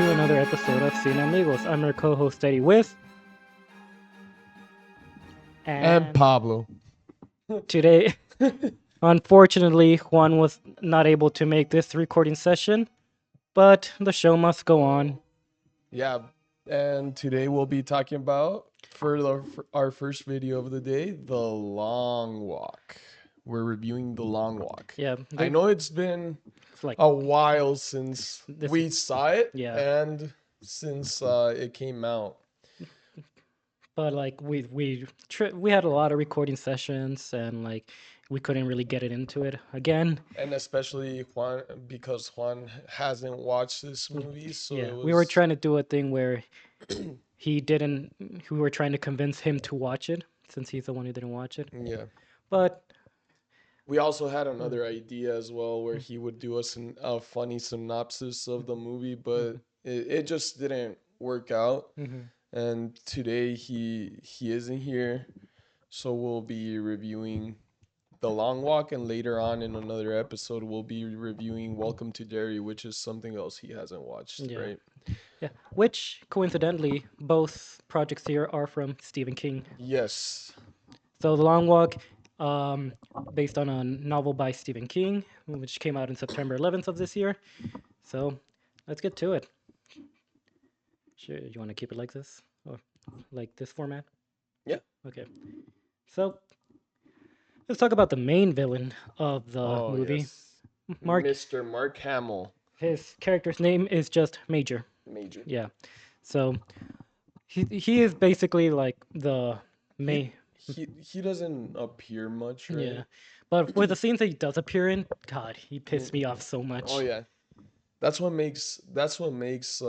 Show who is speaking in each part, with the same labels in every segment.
Speaker 1: to another episode of CineAmigos. I'm your co-host Eddie with,
Speaker 2: And
Speaker 1: and
Speaker 2: Pablo.
Speaker 1: today, unfortunately, Juan was not able to make this recording session, but the show must go on.
Speaker 2: Yeah, and today we'll be talking about for our first video of the day, the long walk. We're reviewing the long walk.
Speaker 1: Yeah,
Speaker 2: I know it's been
Speaker 1: it's like
Speaker 2: a while since
Speaker 1: this.
Speaker 2: we saw it
Speaker 1: Yeah,
Speaker 2: and since it came out.
Speaker 1: but like we had a lot of recording sessions, and like we couldn't really get it into it again.
Speaker 2: And especially Juan, because Juan hasn't watched this movie, so
Speaker 1: Yeah,
Speaker 2: it
Speaker 1: we were
Speaker 2: was
Speaker 1: trying to do a thing where he didn't. We were trying to convince him to watch it since he's the one who didn't watch it.
Speaker 2: yeah.
Speaker 1: But
Speaker 2: We also had another idea as well where he would do a funny synopsis of the movie, but it just didn't work out.
Speaker 1: mhm.
Speaker 2: And today he isn't here, so we'll be reviewing The Long Walk, and later on in another episode we'll be reviewing Welcome to Derry, which is something else he hasn't watched,
Speaker 1: Yeah,
Speaker 2: right?
Speaker 1: yeah. Which coincidentally, both projects here are from Stephen King.
Speaker 2: Yes.
Speaker 1: So The Long Walk, um, based on a novel by Stephen King, which came out in September 11th of this year. So let's get to it. Sure, you want to keep it like this, or like this format?
Speaker 2: Yeah.
Speaker 1: Okay. So let's talk about the main villain of the
Speaker 2: Oh,
Speaker 1: movie,
Speaker 2: yes.
Speaker 1: Mark.
Speaker 2: Mr. Mark Hamill,
Speaker 1: His character's name is just Major.
Speaker 2: Major.
Speaker 1: Yeah. So he is basically like the
Speaker 2: He
Speaker 1: main.
Speaker 2: he doesn't appear much,
Speaker 1: Yeah.
Speaker 2: right?
Speaker 1: But with the scenes that he does appear in, God, he
Speaker 2: Mm,
Speaker 1: pissed me off so
Speaker 2: oh
Speaker 1: much.
Speaker 2: yeah. That's what makes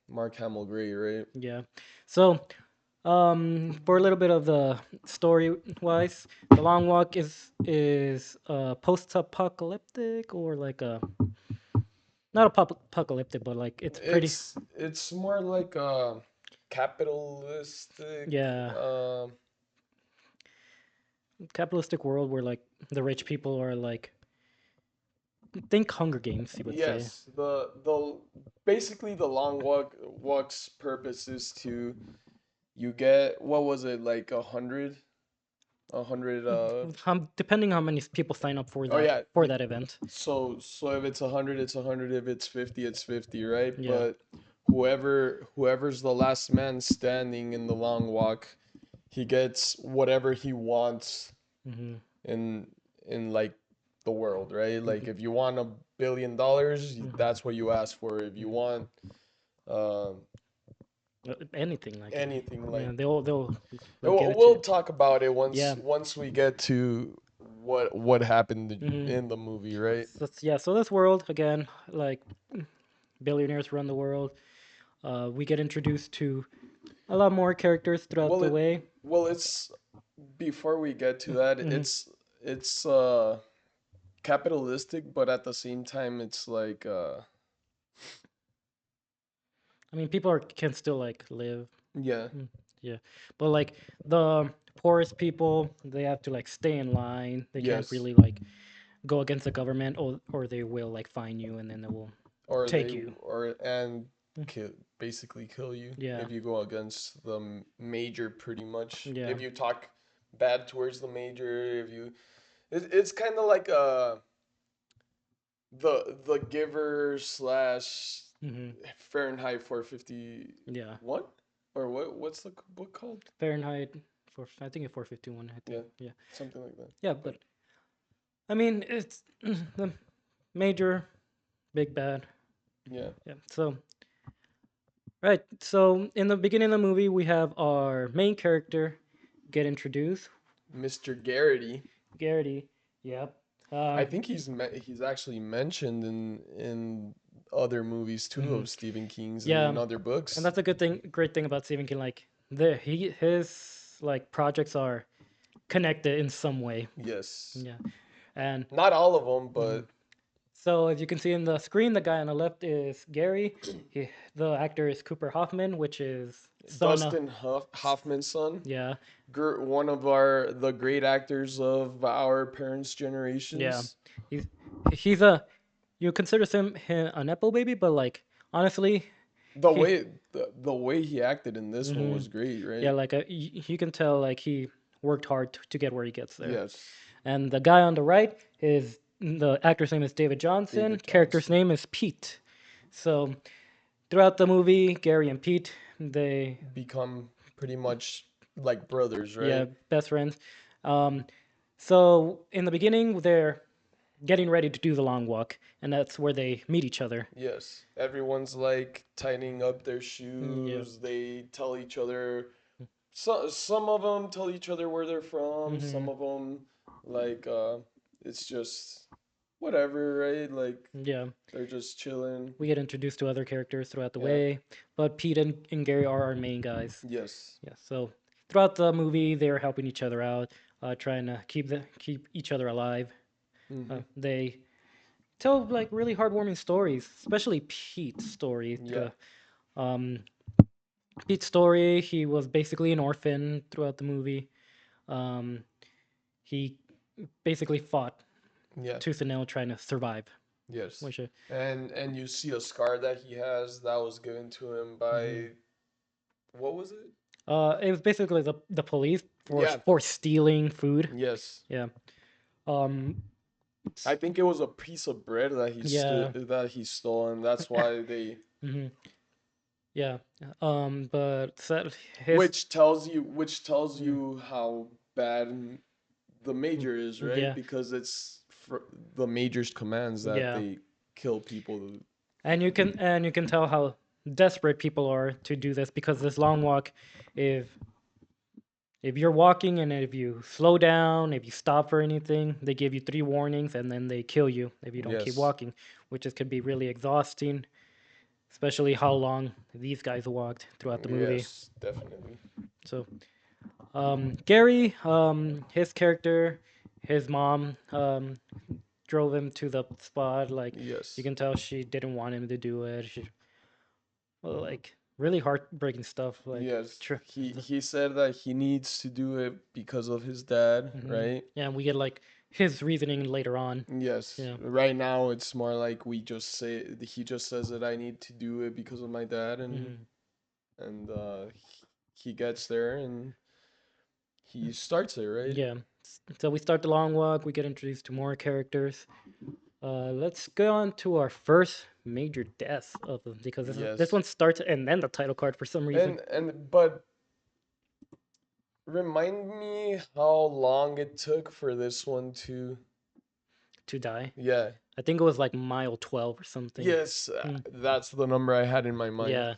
Speaker 2: Mark Hamill great, right?
Speaker 1: Yeah. So, for a little bit of the story wise, The Long Walk is post-apocalyptic, or like a not apocalyptic, but like it's pretty.
Speaker 2: It's more like a capitalistic
Speaker 1: Yeah, capitalistic world where like the rich people are like, think Hunger Games, you would say.
Speaker 2: yes, the basically the walk's purpose is to you get what was it like a hundred
Speaker 1: Depending how many people sign up
Speaker 2: oh yeah,
Speaker 1: for that event.
Speaker 2: so if it's 100 it's 100, if it's 50 it's 50, right?
Speaker 1: Yeah.
Speaker 2: But whoever's the last man standing in the long walk, he gets whatever he wants
Speaker 1: Hmm.
Speaker 2: in like the world, right? Like
Speaker 1: Hmm.
Speaker 2: if you want $1 billion, that's what you ask for. If you want uh,
Speaker 1: Anything like it.
Speaker 2: anything,
Speaker 1: Yeah,
Speaker 2: like
Speaker 1: they'll give it to
Speaker 2: we'll
Speaker 1: you.
Speaker 2: talk about it
Speaker 1: Yeah.
Speaker 2: once we get to what happened
Speaker 1: Hmm.
Speaker 2: in the movie, right?
Speaker 1: So this world again, like billionaires run the world. We get introduced to a lot more characters throughout
Speaker 2: Well,
Speaker 1: the way.
Speaker 2: it's before we get to that,
Speaker 1: Hmm.
Speaker 2: it's capitalistic, but at the same time, it's like
Speaker 1: I mean, people can still like live.
Speaker 2: yeah,
Speaker 1: Mm, yeah, but like the poorest people, they have to like stay in line. They can't
Speaker 2: yes,
Speaker 1: really like go against the government, or they will like fine you, and then they will
Speaker 2: or
Speaker 1: take you. Mm.
Speaker 2: kill, basically kill you
Speaker 1: Yeah,
Speaker 2: if you go against the major, pretty much.
Speaker 1: yeah.
Speaker 2: If you talk bad towards the major, if you, it's kind of like the giver slash
Speaker 1: Hmm.
Speaker 2: Fahrenheit 451,
Speaker 1: Yeah,
Speaker 2: or what's the book called?
Speaker 1: Fahrenheit for I think it's 451. I
Speaker 2: Yeah,
Speaker 1: think. Yeah,
Speaker 2: something like that.
Speaker 1: yeah.
Speaker 2: But
Speaker 1: But I mean, it's the major big bad.
Speaker 2: yeah,
Speaker 1: Yeah. So right. So in the beginning of the movie, we have our main character get introduced,
Speaker 2: Mr. Garrity.
Speaker 1: Garrity. Yep.
Speaker 2: I
Speaker 1: Uh,
Speaker 2: think he's actually mentioned in other movies too
Speaker 1: mhm.
Speaker 2: of Stephen King's and
Speaker 1: Yeah,
Speaker 2: in other
Speaker 1: and
Speaker 2: books.
Speaker 1: that's a great thing about Stephen King. Like his like projects are connected in some way.
Speaker 2: Yes,
Speaker 1: Yeah, and
Speaker 2: not all of them,
Speaker 1: mhm.
Speaker 2: but
Speaker 1: So as you can see in the screen, the guy on the left is Gary. The actor is Cooper Hoffman, which is son of,
Speaker 2: Dustin Hoffman's son,
Speaker 1: yeah,
Speaker 2: one of the great actors of our parents'
Speaker 1: yeah.
Speaker 2: generations.
Speaker 1: He's he's a you consider him a nepo baby, but like honestly,
Speaker 2: the
Speaker 1: he,
Speaker 2: way the way he acted in this one
Speaker 1: hmm
Speaker 2: was great,
Speaker 1: yeah,
Speaker 2: right?
Speaker 1: like you can tell like he worked hard to get where he gets there.
Speaker 2: Yes,
Speaker 1: And the guy on the right is the actor's name is David Johnson.
Speaker 2: David
Speaker 1: Character's
Speaker 2: Johnson
Speaker 1: name is Pete. So throughout the movie, Gary and Pete, they
Speaker 2: become pretty much like brothers,
Speaker 1: yeah,
Speaker 2: right?
Speaker 1: best friends. Um, so in the beginning, they're getting ready to do the long walk, and that's where they meet each other.
Speaker 2: Yes, everyone's like tightening up their
Speaker 1: Yeah.
Speaker 2: shoes. They tell each other. Some of them tell each other where they're from.
Speaker 1: Hmm.
Speaker 2: Some of them like it's just whatever, right? Like
Speaker 1: Yeah.
Speaker 2: they're just chilling.
Speaker 1: We get introduced to other characters throughout the
Speaker 2: Yeah.
Speaker 1: way, but Pete and Gary are our main guys.
Speaker 2: Yes.
Speaker 1: Yeah. So throughout the movie, they're helping each other out, trying to keep each other alive.
Speaker 2: Mm-hmm.
Speaker 1: They tell like really heartwarming stories, especially Pete's story.
Speaker 2: Yeah.
Speaker 1: Um, Pete's story, he was basically an orphan throughout the movie. Um, he basically fought
Speaker 2: Yeah.
Speaker 1: tooth and nail trying to survive.
Speaker 2: Yes.
Speaker 1: Which,
Speaker 2: And you see a scar that he has that was given to him
Speaker 1: mhm.
Speaker 2: by what was it?
Speaker 1: It was basically the police
Speaker 2: Yeah.
Speaker 1: for stealing food.
Speaker 2: Yes.
Speaker 1: Yeah. Um.
Speaker 2: I think it was a piece of bread
Speaker 1: Yeah.
Speaker 2: that he stole, and that's why they
Speaker 1: Hmm. Yeah. But his.
Speaker 2: which tells
Speaker 1: Mm,
Speaker 2: you how bad the
Speaker 1: mm,
Speaker 2: major is, right?
Speaker 1: yeah.
Speaker 2: Because the major's commands that
Speaker 1: Yeah.
Speaker 2: they kill people.
Speaker 1: And you can tell how desperate people are to do this because this long walk, if if you're walking and if you slow down, if you stop for anything, they give you three warnings and then they kill you if you don't keep
Speaker 2: Yes.
Speaker 1: walking, which is could be really exhausting, especially how long these guys walked throughout the movie.
Speaker 2: Yes, definitely.
Speaker 1: So, Gary, his character, his mom, drove him to the spot. Like you
Speaker 2: Yes.
Speaker 1: can tell she didn't want him to do it. She, well, like really heartbreaking stuff. Like,
Speaker 2: Yes. He said that he needs to do it because of his dad,
Speaker 1: hmm
Speaker 2: right?
Speaker 1: yeah, and we get like his reasoning later on.
Speaker 2: Yes.
Speaker 1: Yeah.
Speaker 2: Right now it's more like we just say he just says that I need to do it because of my dad,
Speaker 1: Hmm.
Speaker 2: and he gets there and he starts it, right?
Speaker 1: Yeah. So we start the long walk. We get introduced to more characters. Let's go on to our first major death of them because this
Speaker 2: Yes.
Speaker 1: one starts and then the title card for some reason
Speaker 2: And but remind me how long it took for this one to
Speaker 1: to die.
Speaker 2: yeah.
Speaker 1: I think it was like mile 12 or something.
Speaker 2: Yes,
Speaker 1: Hmm.
Speaker 2: that's the number I had in my mind.
Speaker 1: Yeah.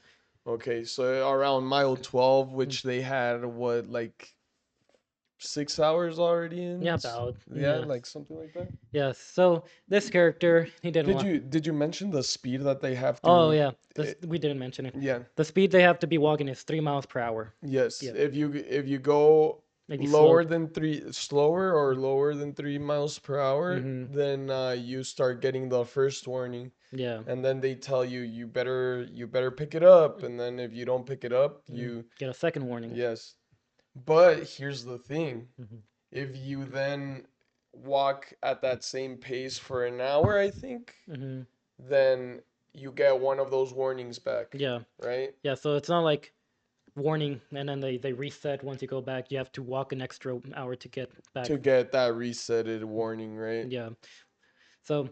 Speaker 2: Okay, so around mile 12,
Speaker 1: Hmm.
Speaker 2: which they had what like 6 hours already
Speaker 1: Yeah,
Speaker 2: in?
Speaker 1: about
Speaker 2: Yeah,
Speaker 1: yeah.
Speaker 2: like something like that.
Speaker 1: Yeah. So this character, he didn't want.
Speaker 2: Did you mention the speed that they have
Speaker 1: Oh
Speaker 2: to
Speaker 1: yeah, this
Speaker 2: it,
Speaker 1: we didn't mention it.
Speaker 2: yeah.
Speaker 1: The speed they have to be walking is 3 miles per hour.
Speaker 2: Yes,
Speaker 1: Yeah.
Speaker 2: if you go
Speaker 1: Maybe slow.
Speaker 2: lower than three slower or lower than 3 miles per hour,
Speaker 1: Mm-hmm.
Speaker 2: then you start getting the first warning,
Speaker 1: Yeah.
Speaker 2: and then they tell you you better pick it up, and then if you don't pick it up,
Speaker 1: Mm-hmm.
Speaker 2: you
Speaker 1: Get a second warning.
Speaker 2: yes. But here's the thing:
Speaker 1: Mm-hmm.
Speaker 2: if you then walk at that same pace for an hour, I think,
Speaker 1: Mm-hmm.
Speaker 2: then you get one of those warnings back,
Speaker 1: Yeah.
Speaker 2: right?
Speaker 1: Yeah. So it's not like warning and then they reset once you go back. You have to walk an extra hour to get back.
Speaker 2: To get that resetted warning, right?
Speaker 1: Yeah. So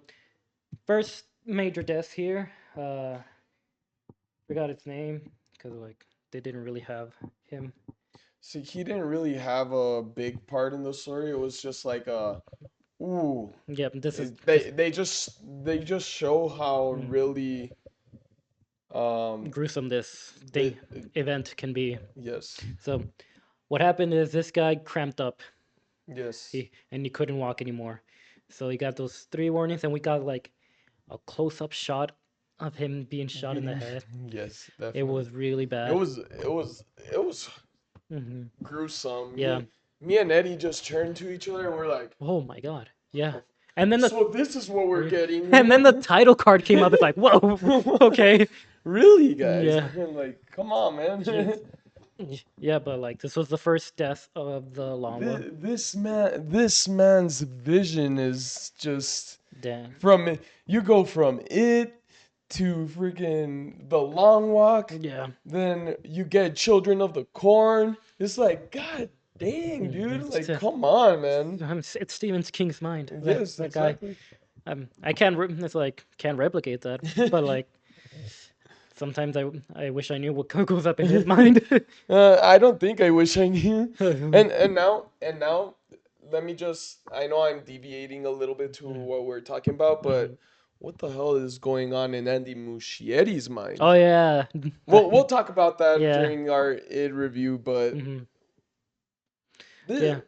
Speaker 1: first major death here. Forgot its name because like they didn't really have him.
Speaker 2: See, he didn't really have a big part in the story. It was just like a ooh.
Speaker 1: Yeah. This is this
Speaker 2: They just show how
Speaker 1: mm,
Speaker 2: really um
Speaker 1: gruesome this
Speaker 2: the
Speaker 1: thing event can be.
Speaker 2: yes.
Speaker 1: So what happened is this guy cramped up.
Speaker 2: Yes.
Speaker 1: He couldn't walk anymore. So he got those three warnings, and we got like a close-up shot of him being shot in the head.
Speaker 2: Yes,
Speaker 1: It
Speaker 2: definitely.
Speaker 1: was really
Speaker 2: It
Speaker 1: bad.
Speaker 2: was it was
Speaker 1: Hmm.
Speaker 2: gruesome.
Speaker 1: Yeah.
Speaker 2: Me and Eddie just turned to each other and we're like,
Speaker 1: Oh my god. Yeah. And then the
Speaker 2: so this is what we're
Speaker 1: and then the
Speaker 2: getting.
Speaker 1: title card came up. It's like, whoa. Okay.
Speaker 2: Really, guys?
Speaker 1: Yeah.
Speaker 2: Like, come on,
Speaker 1: Yeah.
Speaker 2: man.
Speaker 1: Yeah, but like this was the first death of the long one.
Speaker 2: This man's vision is just
Speaker 1: Dang.
Speaker 2: from you go from it to freaking The Long Walk.
Speaker 1: Yeah.
Speaker 2: Then you get Children of the Corn. It's like, God dang, dude.
Speaker 1: It's
Speaker 2: Like,
Speaker 1: just,
Speaker 2: come on, man.
Speaker 1: it's Stephen King's mind. That
Speaker 2: Yes,
Speaker 1: that guy.
Speaker 2: exactly.
Speaker 1: I can't. It's like can't replicate that. But like sometimes I wish I knew what goes up in his mind.
Speaker 2: I don't think I wish I knew. And now, let me just. I know I'm deviating a little bit to what we're talking about, but
Speaker 1: Mhm.
Speaker 2: what the hell is going on in Andy Muschietti's
Speaker 1: Oh
Speaker 2: mind?
Speaker 1: yeah.
Speaker 2: We'll talk about that
Speaker 1: Yeah.
Speaker 2: during our id review, but
Speaker 1: Hmm.
Speaker 2: th-
Speaker 1: Yeah.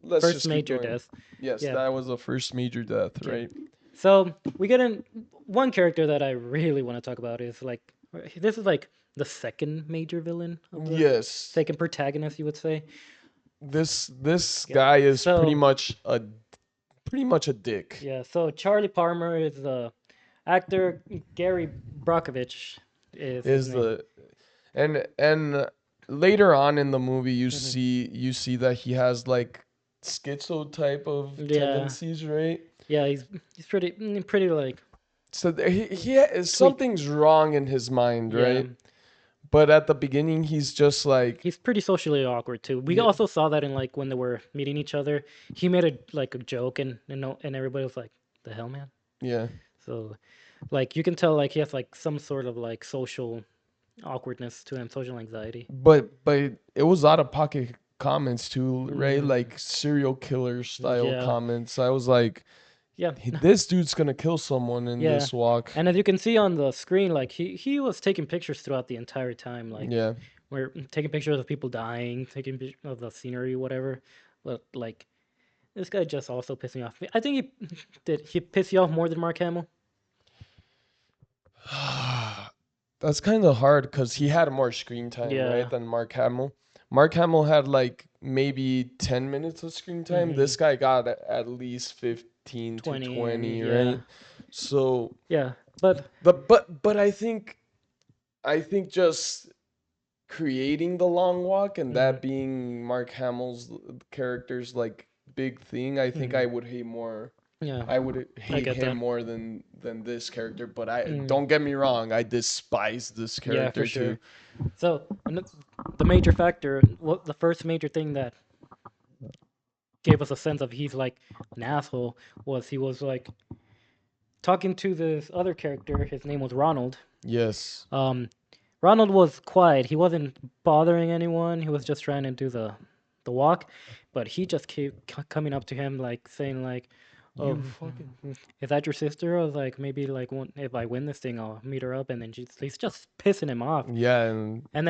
Speaker 2: let's
Speaker 1: First
Speaker 2: just keep
Speaker 1: major
Speaker 2: going.
Speaker 1: death.
Speaker 2: Yes,
Speaker 1: Yeah.
Speaker 2: that was the first major death,
Speaker 1: Yeah.
Speaker 2: right?
Speaker 1: So we get in one character that I really want to talk about is like this is like the second major villain of the
Speaker 2: Yes,
Speaker 1: second protagonist, you would say.
Speaker 2: this
Speaker 1: Yeah.
Speaker 2: guy is
Speaker 1: So
Speaker 2: pretty much a dick.
Speaker 1: yeah. So Charlie Palmer is the actor. Gary Brockovich is his
Speaker 2: Is
Speaker 1: name.
Speaker 2: the and later on in the movie
Speaker 1: Hmm.
Speaker 2: you see that he has like schizo type of
Speaker 1: Yeah.
Speaker 2: tendencies, right?
Speaker 1: Yeah. He's pretty like
Speaker 2: So
Speaker 1: tweaked.
Speaker 2: something's wrong in his mind,
Speaker 1: Yeah.
Speaker 2: right? But at the beginning he's just like,
Speaker 1: He's pretty socially awkward too. We
Speaker 2: yeah,
Speaker 1: also saw that in like when they were meeting each other. He made a like a joke and everybody was like, "The hell, man."
Speaker 2: yeah.
Speaker 1: So like you can tell like he has like some sort of like social awkwardness to him, social anxiety.
Speaker 2: But it was out of pocket comments too, right?
Speaker 1: Mm,
Speaker 2: Like serial killer style
Speaker 1: yeah,
Speaker 2: comments. I was like,
Speaker 1: yeah,
Speaker 2: This dude's gonna kill someone in
Speaker 1: yeah.
Speaker 2: this walk."
Speaker 1: And as you can see on the screen, like he was taking pictures throughout the entire time. Like
Speaker 2: Yeah.
Speaker 1: we're taking pictures of people dying, taking pictures of the scenery, whatever. But like this guy just also pissed me off. I think he piss you off more than Mark Hamill.
Speaker 2: That's kind of hard because he had more screen time, right,
Speaker 1: Yeah.
Speaker 2: than Mark Hamill. Mark Hamill had like maybe 10 minutes of screen time.
Speaker 1: Mm-hmm.
Speaker 2: This guy got at least 15 to
Speaker 1: 20 and
Speaker 2: 20,
Speaker 1: yeah,
Speaker 2: right? So
Speaker 1: yeah. But
Speaker 2: but I think just creating the long walk and
Speaker 1: mm-hmm.
Speaker 2: that being Mark Hamill's character's like big thing, I think
Speaker 1: Mm-hmm.
Speaker 2: I would hate more.
Speaker 1: Yeah,
Speaker 2: I would
Speaker 1: I
Speaker 2: hate
Speaker 1: get
Speaker 2: him
Speaker 1: that.
Speaker 2: more than this character, but I
Speaker 1: Mm,
Speaker 2: don't get me wrong, I despise this
Speaker 1: yeah, for
Speaker 2: character too.
Speaker 1: sure. So the major factor, what the first major thing that gave us a sense of he's like an asshole was he was like talking to this other character. His name was Ronald.
Speaker 2: Yes.
Speaker 1: Um, Ronald was quiet. He wasn't bothering anyone. He was just trying to do the walk, but he just kept coming up to him like saying like, "Oh,
Speaker 2: You fucking
Speaker 1: is that your sister?" I was like, "Maybe like if I win this thing, I'll meet her up." And then he's just pissing him off.
Speaker 2: yeah, and
Speaker 1: And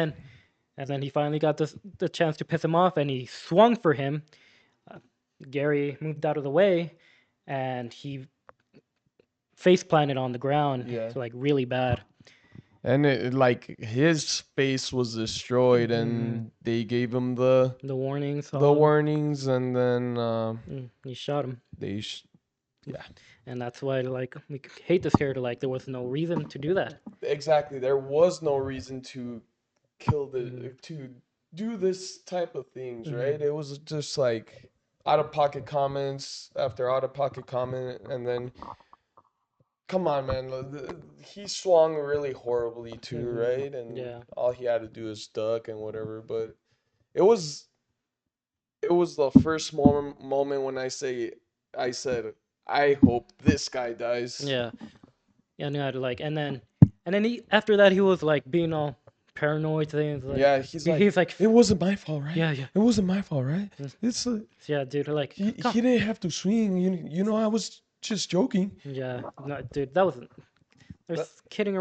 Speaker 1: then he finally got the chance to piss him off, and he swung for him. Uh, Gary moved out of the way, and he face planted on the ground,
Speaker 2: yeah.
Speaker 1: so like really bad.
Speaker 2: And like his face was destroyed
Speaker 1: Hmm.
Speaker 2: and they gave him the
Speaker 1: The warnings,
Speaker 2: the
Speaker 1: all
Speaker 2: warnings and then
Speaker 1: he shot him,
Speaker 2: they yeah.
Speaker 1: and that's why like we hate this character. Like there was no reason to do that.
Speaker 2: Exactly. There was no reason to kill
Speaker 1: Hmm.
Speaker 2: to do this type of things,
Speaker 1: Hmm.
Speaker 2: right? It was just like out of pocket comments after out of pocket comment, and then come on, man, he swung really horribly too,
Speaker 1: Hmm.
Speaker 2: right? And
Speaker 1: Yeah.
Speaker 2: all he had to do is duck and whatever. But it was it was the first moment when I said I hope this guy dies.
Speaker 1: Yeah. Yeah. I knew how to like, and then he after that he was like being all paranoid things like
Speaker 2: Yeah, he's like,
Speaker 1: he's like,
Speaker 2: it wasn't my fault, right?
Speaker 1: yeah, yeah,
Speaker 2: It wasn't my fault, right?
Speaker 1: mm,
Speaker 2: It's
Speaker 1: yeah, dude, like come,
Speaker 2: he didn't have to swing. You know, I was just joking.
Speaker 1: yeah, no, dude, that wasn't.
Speaker 2: That,
Speaker 1: There's kidding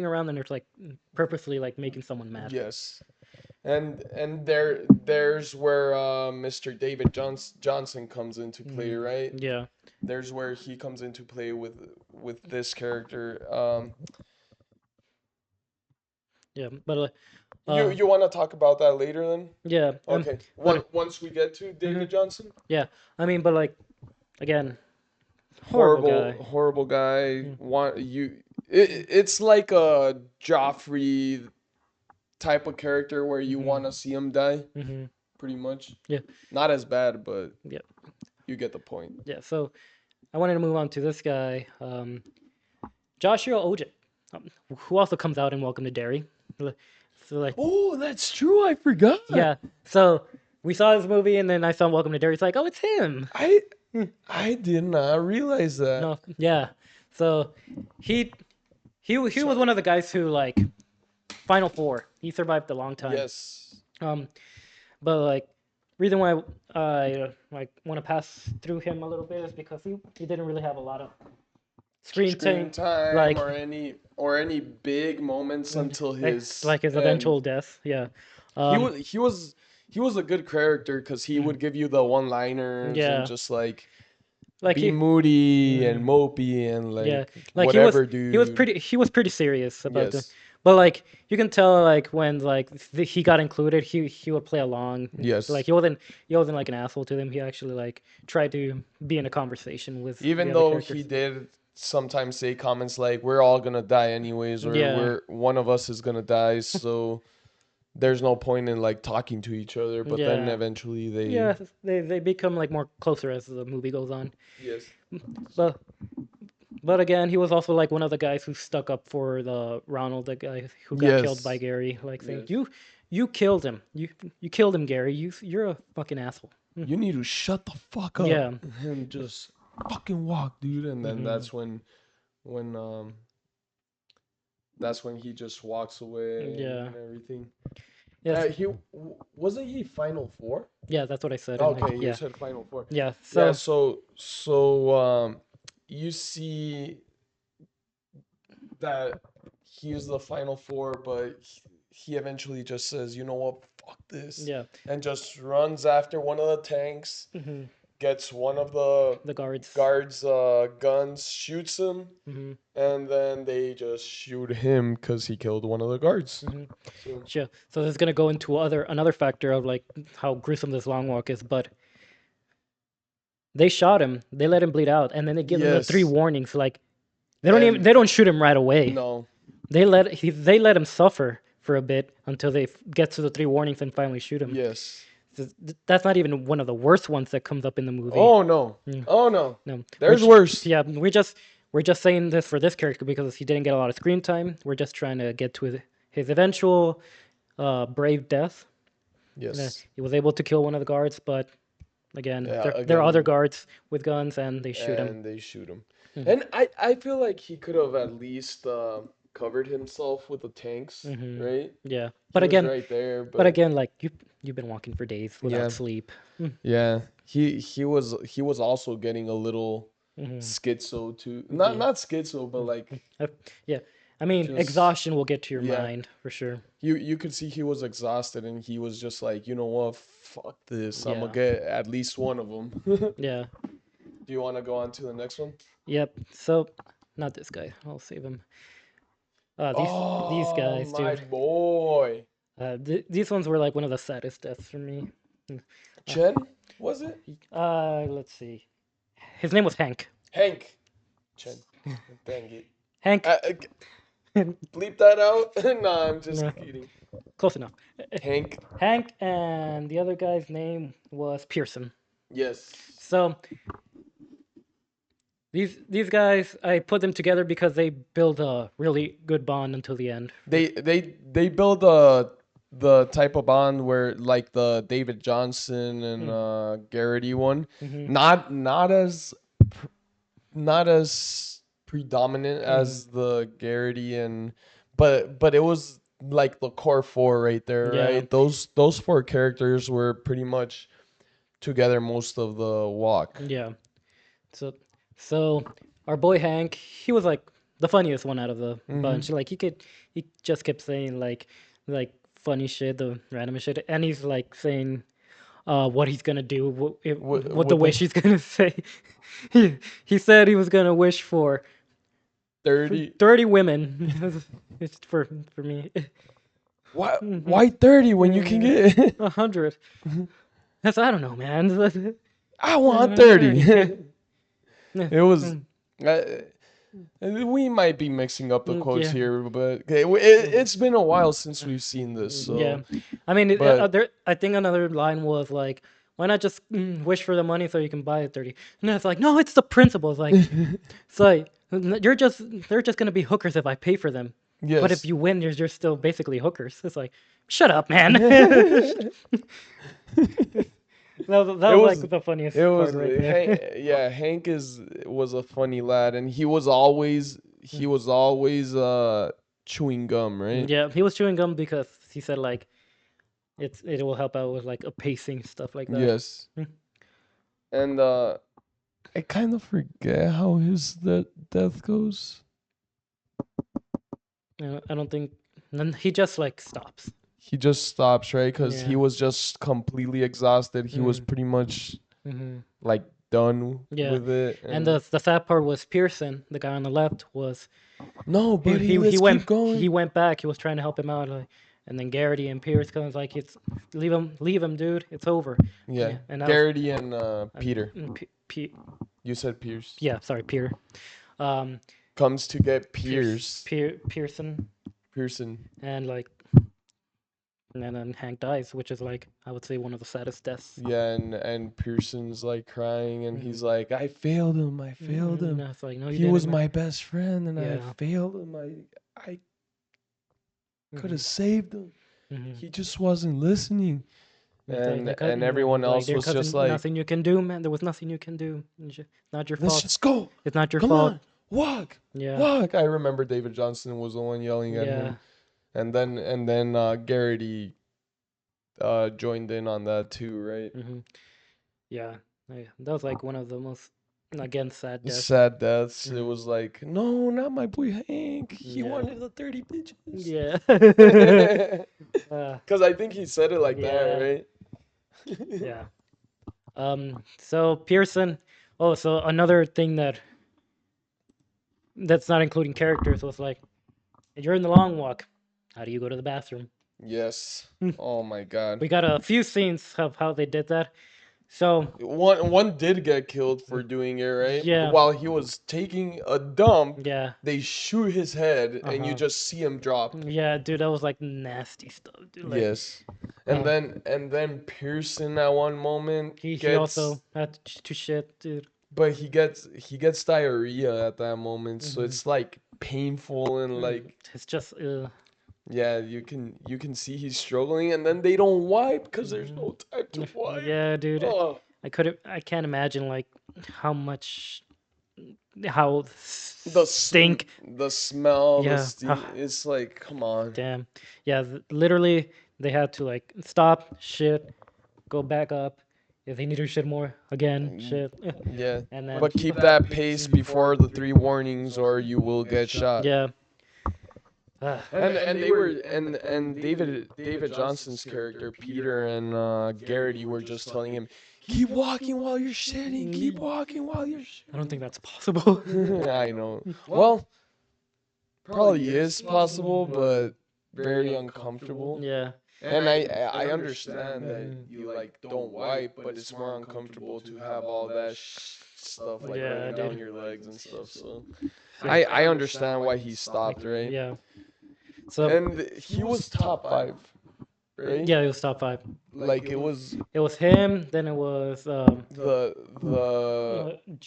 Speaker 1: around, and there's like purposely like making someone mad.
Speaker 2: yes, and there's where Mr. David Johnson comes into play,
Speaker 1: Mm,
Speaker 2: right?
Speaker 1: yeah,
Speaker 2: There's where he comes into play with this character.
Speaker 1: yeah, but
Speaker 2: You want to talk about that later then?
Speaker 1: yeah,
Speaker 2: Okay.
Speaker 1: but
Speaker 2: Once we get to
Speaker 1: mhm,
Speaker 2: David Johnson,
Speaker 1: yeah, I mean, but like again, horrible guy.
Speaker 2: horrible guy.
Speaker 1: Mm,
Speaker 2: Want you? It's like a Joffrey type of character where you
Speaker 1: mhm,
Speaker 2: want to see him die,
Speaker 1: mhm,
Speaker 2: pretty much.
Speaker 1: yeah,
Speaker 2: Not as bad, but
Speaker 1: yeah,
Speaker 2: you get the point.
Speaker 1: yeah. So I wanted to move on to this guy. Joshua Ojit, um, who also comes out in Welcome to Derry. So like,
Speaker 2: Oh, that's true. I forgot.
Speaker 1: yeah. So we saw this movie, and then I saw Welcome to Derry. It's like, oh, it's him.
Speaker 2: I I did not realize that.
Speaker 1: No, yeah. So he he was one
Speaker 2: Sorry.
Speaker 1: of the guys who like Final Four. He survived a long time.
Speaker 2: Yes.
Speaker 1: Um, but like reason why I like want to pass through him a little bit is because he didn't really have a lot of screen
Speaker 2: Screen
Speaker 1: time,
Speaker 2: time
Speaker 1: like
Speaker 2: or any big moments until his
Speaker 1: like his
Speaker 2: end.
Speaker 1: eventual death. Yeah.
Speaker 2: He
Speaker 1: Um,
Speaker 2: was he was he was a good character because he would give you the one-liners and
Speaker 1: yeah.
Speaker 2: just like
Speaker 1: Like
Speaker 2: be
Speaker 1: he.
Speaker 2: moody and
Speaker 1: Mhm.
Speaker 2: mopey and
Speaker 1: Yeah,
Speaker 2: like
Speaker 1: like
Speaker 2: whatever, dude.
Speaker 1: he was pretty serious about the,
Speaker 2: Yes.
Speaker 1: but like you can tell like when like he got included, he would play along. Like
Speaker 2: Yes.
Speaker 1: he wasn't like an asshole to them. He actually like tried to be in a conversation with the
Speaker 2: Even
Speaker 1: other
Speaker 2: though he
Speaker 1: characters.
Speaker 2: did sometimes say comments like we're all gonna die anyways or
Speaker 1: Yeah,
Speaker 2: we're one of us is gonna die, so there's no point in like talking to each other, but then
Speaker 1: yeah,
Speaker 2: eventually they
Speaker 1: yeah. They become like more closer as the movie goes on.
Speaker 2: yes.
Speaker 1: But but again, he was also like one of the guys who stuck up for the Ronald, the guy who got killed by
Speaker 2: Yes.
Speaker 1: Gary, like saying
Speaker 2: Yes.
Speaker 1: you killed him, you killed him, Gary. You're a fucking asshole.
Speaker 2: You need to shut the fuck up
Speaker 1: Yeah.
Speaker 2: and just fucking walk, dude. And then
Speaker 1: Hmm.
Speaker 2: when that's when he just walks away
Speaker 1: Yeah.
Speaker 2: and everything.
Speaker 1: Yes.
Speaker 2: Wasn't he Final Four?
Speaker 1: Yeah, that's what I said. And
Speaker 2: Okay, you
Speaker 1: yeah.
Speaker 2: said Final Four.
Speaker 1: Yeah.
Speaker 2: Yeah,
Speaker 1: So
Speaker 2: so you see that he is the Final Four, but he eventually just says, "You know what? Fuck this,"
Speaker 1: yeah.
Speaker 2: and just runs after one of the tanks,
Speaker 1: Hmm.
Speaker 2: gets one of the
Speaker 1: The guards.
Speaker 2: guards' guns, shoots him,
Speaker 1: Hmm.
Speaker 2: and then they just shoot him because he killed one of the guards.
Speaker 1: Hmm.
Speaker 2: So
Speaker 1: Sure. So this is gonna go into another factor of like how gruesome this long walk is, but they shot him, they let him bleed out, and then they give him the three
Speaker 2: yes,
Speaker 1: warnings. Like
Speaker 2: and
Speaker 1: they don't shoot him right away.
Speaker 2: no,
Speaker 1: They let him suffer for a bit until they get to the three warnings and finally shoot him.
Speaker 2: yes.
Speaker 1: That's not even one of the worst ones that comes up in the movie.
Speaker 2: Oh no,
Speaker 1: Mm.
Speaker 2: oh no.
Speaker 1: No,
Speaker 2: There's worse.
Speaker 1: yeah, we're just saying this for this character because he didn't get a lot of screen time. We're just trying to get to his eventual brave death.
Speaker 2: Yes.
Speaker 1: He was able to kill one of the guards, but again,
Speaker 2: Yeah.
Speaker 1: there are other
Speaker 2: Again,
Speaker 1: guards with guns and they shoot him.
Speaker 2: and they shoot him.
Speaker 1: Hmm.
Speaker 2: And I feel like he could have at least covered himself with the tanks,
Speaker 1: Hmm.
Speaker 2: right?
Speaker 1: Yeah,
Speaker 2: He was right there,
Speaker 1: but
Speaker 2: but
Speaker 1: again, like you've been walking for days without
Speaker 2: yeah,
Speaker 1: sleep.
Speaker 2: yeah. He was also getting a little
Speaker 1: Mm-hmm.
Speaker 2: schizo too. Not
Speaker 1: Yeah.
Speaker 2: not schizo, but like
Speaker 1: Uh, yeah. I mean,
Speaker 2: just
Speaker 1: exhaustion will get to your
Speaker 2: yeah.
Speaker 1: mind for sure.
Speaker 2: You could see he was exhausted and he was just like, you know what, fuck this. I'm gonna
Speaker 1: Yeah.
Speaker 2: get at least one of them. Do
Speaker 1: Yeah.
Speaker 2: you want to go on to the next one?
Speaker 1: Yep. So, not this guy. I'll save him. These
Speaker 2: Oh,
Speaker 1: guys,
Speaker 2: my
Speaker 1: dude.
Speaker 2: boy.
Speaker 1: These ones were like one of the saddest deaths for me. Mm. Uh,
Speaker 2: Chen, was it?
Speaker 1: let's see. His name was Hank.
Speaker 2: Hank. Chen. Dang it.
Speaker 1: Hank.
Speaker 2: Bleep that out? Nah, I'm just
Speaker 1: No,
Speaker 2: kidding.
Speaker 1: close enough.
Speaker 2: Hank.
Speaker 1: Hank and the other guy's name was Pearson.
Speaker 2: Yes.
Speaker 1: So these guys, I put them together because they build a really good bond until the end.
Speaker 2: They build the type of bond where like the David Johnson and
Speaker 1: Mm.
Speaker 2: Garrity one,
Speaker 1: Hmm.
Speaker 2: not as predominant
Speaker 1: Hmm.
Speaker 2: as the Garrity and but it was like the core four right there,
Speaker 1: Yeah,
Speaker 2: right? Those four characters were pretty much together most of the walk.
Speaker 1: yeah. So, so our boy Hank, he was like the funniest one out of the
Speaker 2: Mm-hmm.
Speaker 1: bunch. Like he just kept saying like funny shit, the random shit, and he's like saying what he's gonna do, what the
Speaker 2: With the
Speaker 1: wish he's gonna say. He said he was gonna wish for
Speaker 2: 30.
Speaker 1: 30 women. It's for me. Mhm.
Speaker 2: Why 30 when you can
Speaker 1: Yeah,
Speaker 2: get
Speaker 1: 100. That's I don't know, man.
Speaker 2: I want 30.
Speaker 1: 30. Yeah.
Speaker 2: It was
Speaker 1: Mm.
Speaker 2: uh, we might be mixing up the quotes
Speaker 1: Yeah.
Speaker 2: here, but okay, it's been a while since we've seen this,
Speaker 1: Yeah.
Speaker 2: so
Speaker 1: I mean,
Speaker 2: but
Speaker 1: I think another line was like, why not just wish for the money so you can buy it 30? And it's like, no, it's the principle. It's like they're just gonna be hookers if I pay for them. But if
Speaker 2: Yes.
Speaker 1: you win, you're still basically hookers. It's like, shut up, man.
Speaker 2: it
Speaker 1: That was like
Speaker 2: was
Speaker 1: the funniest
Speaker 2: it
Speaker 1: part
Speaker 2: was
Speaker 1: right there.
Speaker 2: Hank. Yeah, Hank is was a funny lad, and he was always chewing gum, right?
Speaker 1: Yeah, he was chewing gum because he said like it will help out with like a pacing stuff like that.
Speaker 2: Yes. And I kind of forget how his death goes.
Speaker 1: I don't think. Then he just like stops.
Speaker 2: He just stops, right? Because
Speaker 1: Yeah.
Speaker 2: he was just completely exhausted. He was
Speaker 1: Mm.
Speaker 2: pretty much
Speaker 1: Hmm.
Speaker 2: like done
Speaker 1: Yeah,
Speaker 2: with it.
Speaker 1: and
Speaker 2: And
Speaker 1: the sad part was Pearson, the guy on the left, was
Speaker 2: no, buddy, let's keep
Speaker 1: he
Speaker 2: going.
Speaker 1: went back. He was trying to help him out, like, and then Garrity and Pierce comes like, it's leave him, dude. It's over.
Speaker 2: Yeah,
Speaker 1: Yeah, and that was
Speaker 2: Garrity and Peter. You said Pierce.
Speaker 1: yeah, sorry, Peter. Um,
Speaker 2: Comes to get Pierce.
Speaker 1: Pearson,
Speaker 2: Pearson.
Speaker 1: and like, and then Hank dies, which is like I would say one of the saddest deaths.
Speaker 2: Yeah, and Pearson's like crying, and he's
Speaker 1: Mhm.
Speaker 2: like, "I failed him. I failed him.
Speaker 1: No, it's like, no, you
Speaker 2: He
Speaker 1: didn't,
Speaker 2: was
Speaker 1: man.
Speaker 2: my best friend, and I
Speaker 1: Yeah.
Speaker 2: failed him. I could have
Speaker 1: Mhm.
Speaker 2: saved him.
Speaker 1: Mhm.
Speaker 2: He just wasn't listening."
Speaker 1: It's like,
Speaker 2: And everyone else
Speaker 1: there
Speaker 2: was just
Speaker 1: cousin,
Speaker 2: like,
Speaker 1: nothing you can do, man. There was nothing you can do. It's not your
Speaker 2: "Let's
Speaker 1: fault.
Speaker 2: just go.
Speaker 1: It's not your
Speaker 2: Come
Speaker 1: fault.
Speaker 2: on, walk,
Speaker 1: Yeah.
Speaker 2: walk." I remember David Johnson was the one yelling at
Speaker 1: Yeah.
Speaker 2: him, and then Garrity joined in on that too, right?
Speaker 1: Hmm. Yeah. That was like one of the most, again, sad deaths.
Speaker 2: Sad deaths. It
Speaker 1: Mhm.
Speaker 2: was like, no, not my boy Hank. He
Speaker 1: Yeah.
Speaker 2: wanted the 30 bitches.
Speaker 1: Yeah. uh,
Speaker 2: Because I think he said it like that,
Speaker 1: yeah.
Speaker 2: right?
Speaker 1: Yeah. So Pearson. Oh, so another thing that's not including characters was like, you're in the long walk. How do you go to the bathroom?
Speaker 2: Yes.
Speaker 1: Hmm.
Speaker 2: Oh my God.
Speaker 1: We got a few scenes of how they did that. So
Speaker 2: One did get killed for doing it, right?
Speaker 1: yeah,
Speaker 2: While he was taking a dump,
Speaker 1: yeah,
Speaker 2: they shoot his head,
Speaker 1: uh
Speaker 2: and you
Speaker 1: huh,
Speaker 2: just see him drop.
Speaker 1: yeah, dude, that was like nasty stuff, dude. Like,
Speaker 2: Yes. And
Speaker 1: uh,
Speaker 2: then Pearson at one moment
Speaker 1: he
Speaker 2: gets
Speaker 1: also had to shit, dude.
Speaker 2: but he gets diarrhea at that moment, so
Speaker 1: Hmm.
Speaker 2: it's like painful and like
Speaker 1: It's just
Speaker 2: yeah, you can see he's struggling, and then they don't wipe because there's no time to wipe.
Speaker 1: yeah, dude.
Speaker 2: Oh,
Speaker 1: I can't imagine like how much how
Speaker 2: the
Speaker 1: stink.
Speaker 2: the smell, the
Speaker 1: Yeah.
Speaker 2: stink. It's like, come on.
Speaker 1: Damn. Yeah, literally they had to like stop, shit, go back up. If they need to shit more, again, shit.
Speaker 2: Yeah,
Speaker 1: And then
Speaker 2: but keep that pace before the three warnings, or you will get shot.
Speaker 1: yeah. Ah.
Speaker 2: And they were and David Johnson's character Peter and Garrity were just telling him, keep walking while you're shitting, keep walking while you're
Speaker 1: I don't think that's possible.
Speaker 2: shitting. I know. Well, probably is possible, but very uncomfortable.
Speaker 1: Yeah.
Speaker 2: And I understand that you like don't wipe, but it's more uncomfortable to have all that stuff like
Speaker 1: Yeah,
Speaker 2: running down
Speaker 1: dude.
Speaker 2: your legs and stuff. So
Speaker 1: Yeah.
Speaker 2: I understand why he stopped, right?
Speaker 1: Yeah. So
Speaker 2: And he was top 5, right?
Speaker 1: yeah, it was top 5.
Speaker 2: Like it was
Speaker 1: It was him. Then it was
Speaker 2: the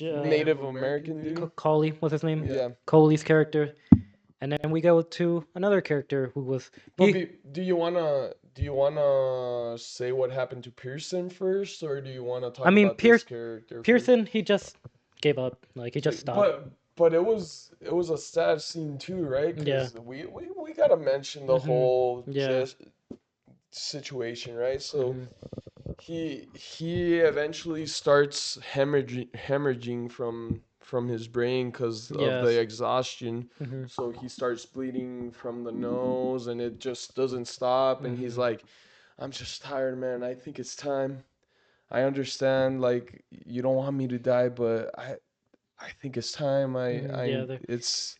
Speaker 2: Native American dude.
Speaker 1: Coley. What's his name?
Speaker 2: Yeah.
Speaker 1: Coley's character. And then we go to another character who was
Speaker 2: But do you wanna say what happened to Pearson first, or do you wanna
Speaker 1: I
Speaker 2: talk
Speaker 1: mean,
Speaker 2: about this character first?
Speaker 1: Pearson. He just gave up. Like he just stopped.
Speaker 2: But it was a sad scene too, right?
Speaker 1: Yeah.
Speaker 2: Because we gotta mention the
Speaker 1: Mhm.
Speaker 2: whole
Speaker 1: Yeah.
Speaker 2: situation, right? So
Speaker 1: Mhm.
Speaker 2: he eventually starts hemorrhaging from his brain because of
Speaker 1: Yes.
Speaker 2: the exhaustion.
Speaker 1: Mhm.
Speaker 2: So he starts bleeding from the nose, and it just doesn't stop. And he's
Speaker 1: Mhm.
Speaker 2: like, "I'm just tired, man. I think it's time. I understand, like you don't want me to die, but I think it's time.
Speaker 1: Yeah.
Speaker 2: It's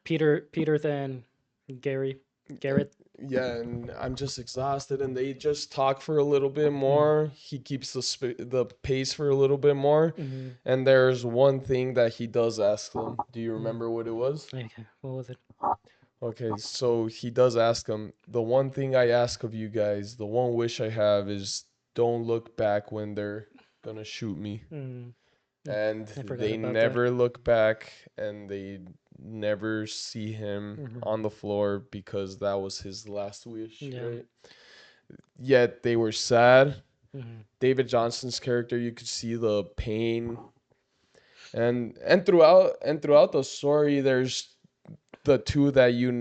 Speaker 1: Peter, and Gary, Garrett.
Speaker 2: yeah, and I'm just exhausted." And they just talk for a little bit more. He keeps the pace for a little bit more.
Speaker 1: Mm-hmm.
Speaker 2: And there's one thing that he does ask them. Do you remember what it was?
Speaker 1: Okay. What was it?
Speaker 2: Okay, so he does ask them, the one thing I ask of you guys, the one wish I have is don't look back when they're gonna shoot me.
Speaker 1: Mm, mm,
Speaker 2: And
Speaker 1: I forgot
Speaker 2: they
Speaker 1: about that.
Speaker 2: never look back and they never see him
Speaker 1: Hmm.
Speaker 2: on the floor because that was his last wish,
Speaker 1: Yeah.
Speaker 2: right? Yet they were sad.
Speaker 1: Hmm.
Speaker 2: David Johnson's character, you could see the pain, and throughout the story, there's the two that you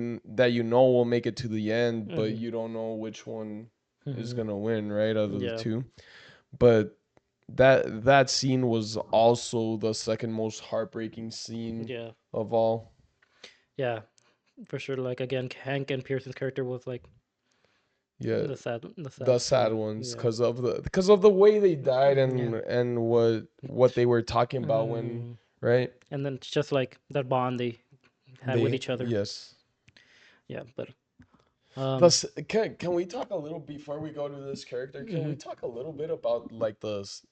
Speaker 2: know will make it to the end, but
Speaker 1: Hmm.
Speaker 2: you don't know which one is
Speaker 1: Hmm.
Speaker 2: gonna win, right? Out of the
Speaker 1: Yeah.
Speaker 2: two, but that scene was also the second most heartbreaking scene
Speaker 1: Yeah.
Speaker 2: of all.
Speaker 1: Yeah. For sure. Like again, Hank and Pearson's character was like
Speaker 2: Yeah,
Speaker 1: the
Speaker 2: the
Speaker 1: sad
Speaker 2: sad
Speaker 1: scene.
Speaker 2: ones
Speaker 1: Yeah.
Speaker 2: because of the way they died
Speaker 1: Yeah.
Speaker 2: and what they were talking about when,
Speaker 1: Hmm.
Speaker 2: right?
Speaker 1: And then it's just like that bond they had with
Speaker 2: They
Speaker 1: each other.
Speaker 2: yes.
Speaker 1: Yeah. But
Speaker 2: Can we talk a little before we go to this character? Can we
Speaker 1: hmm.
Speaker 2: talk a little bit about like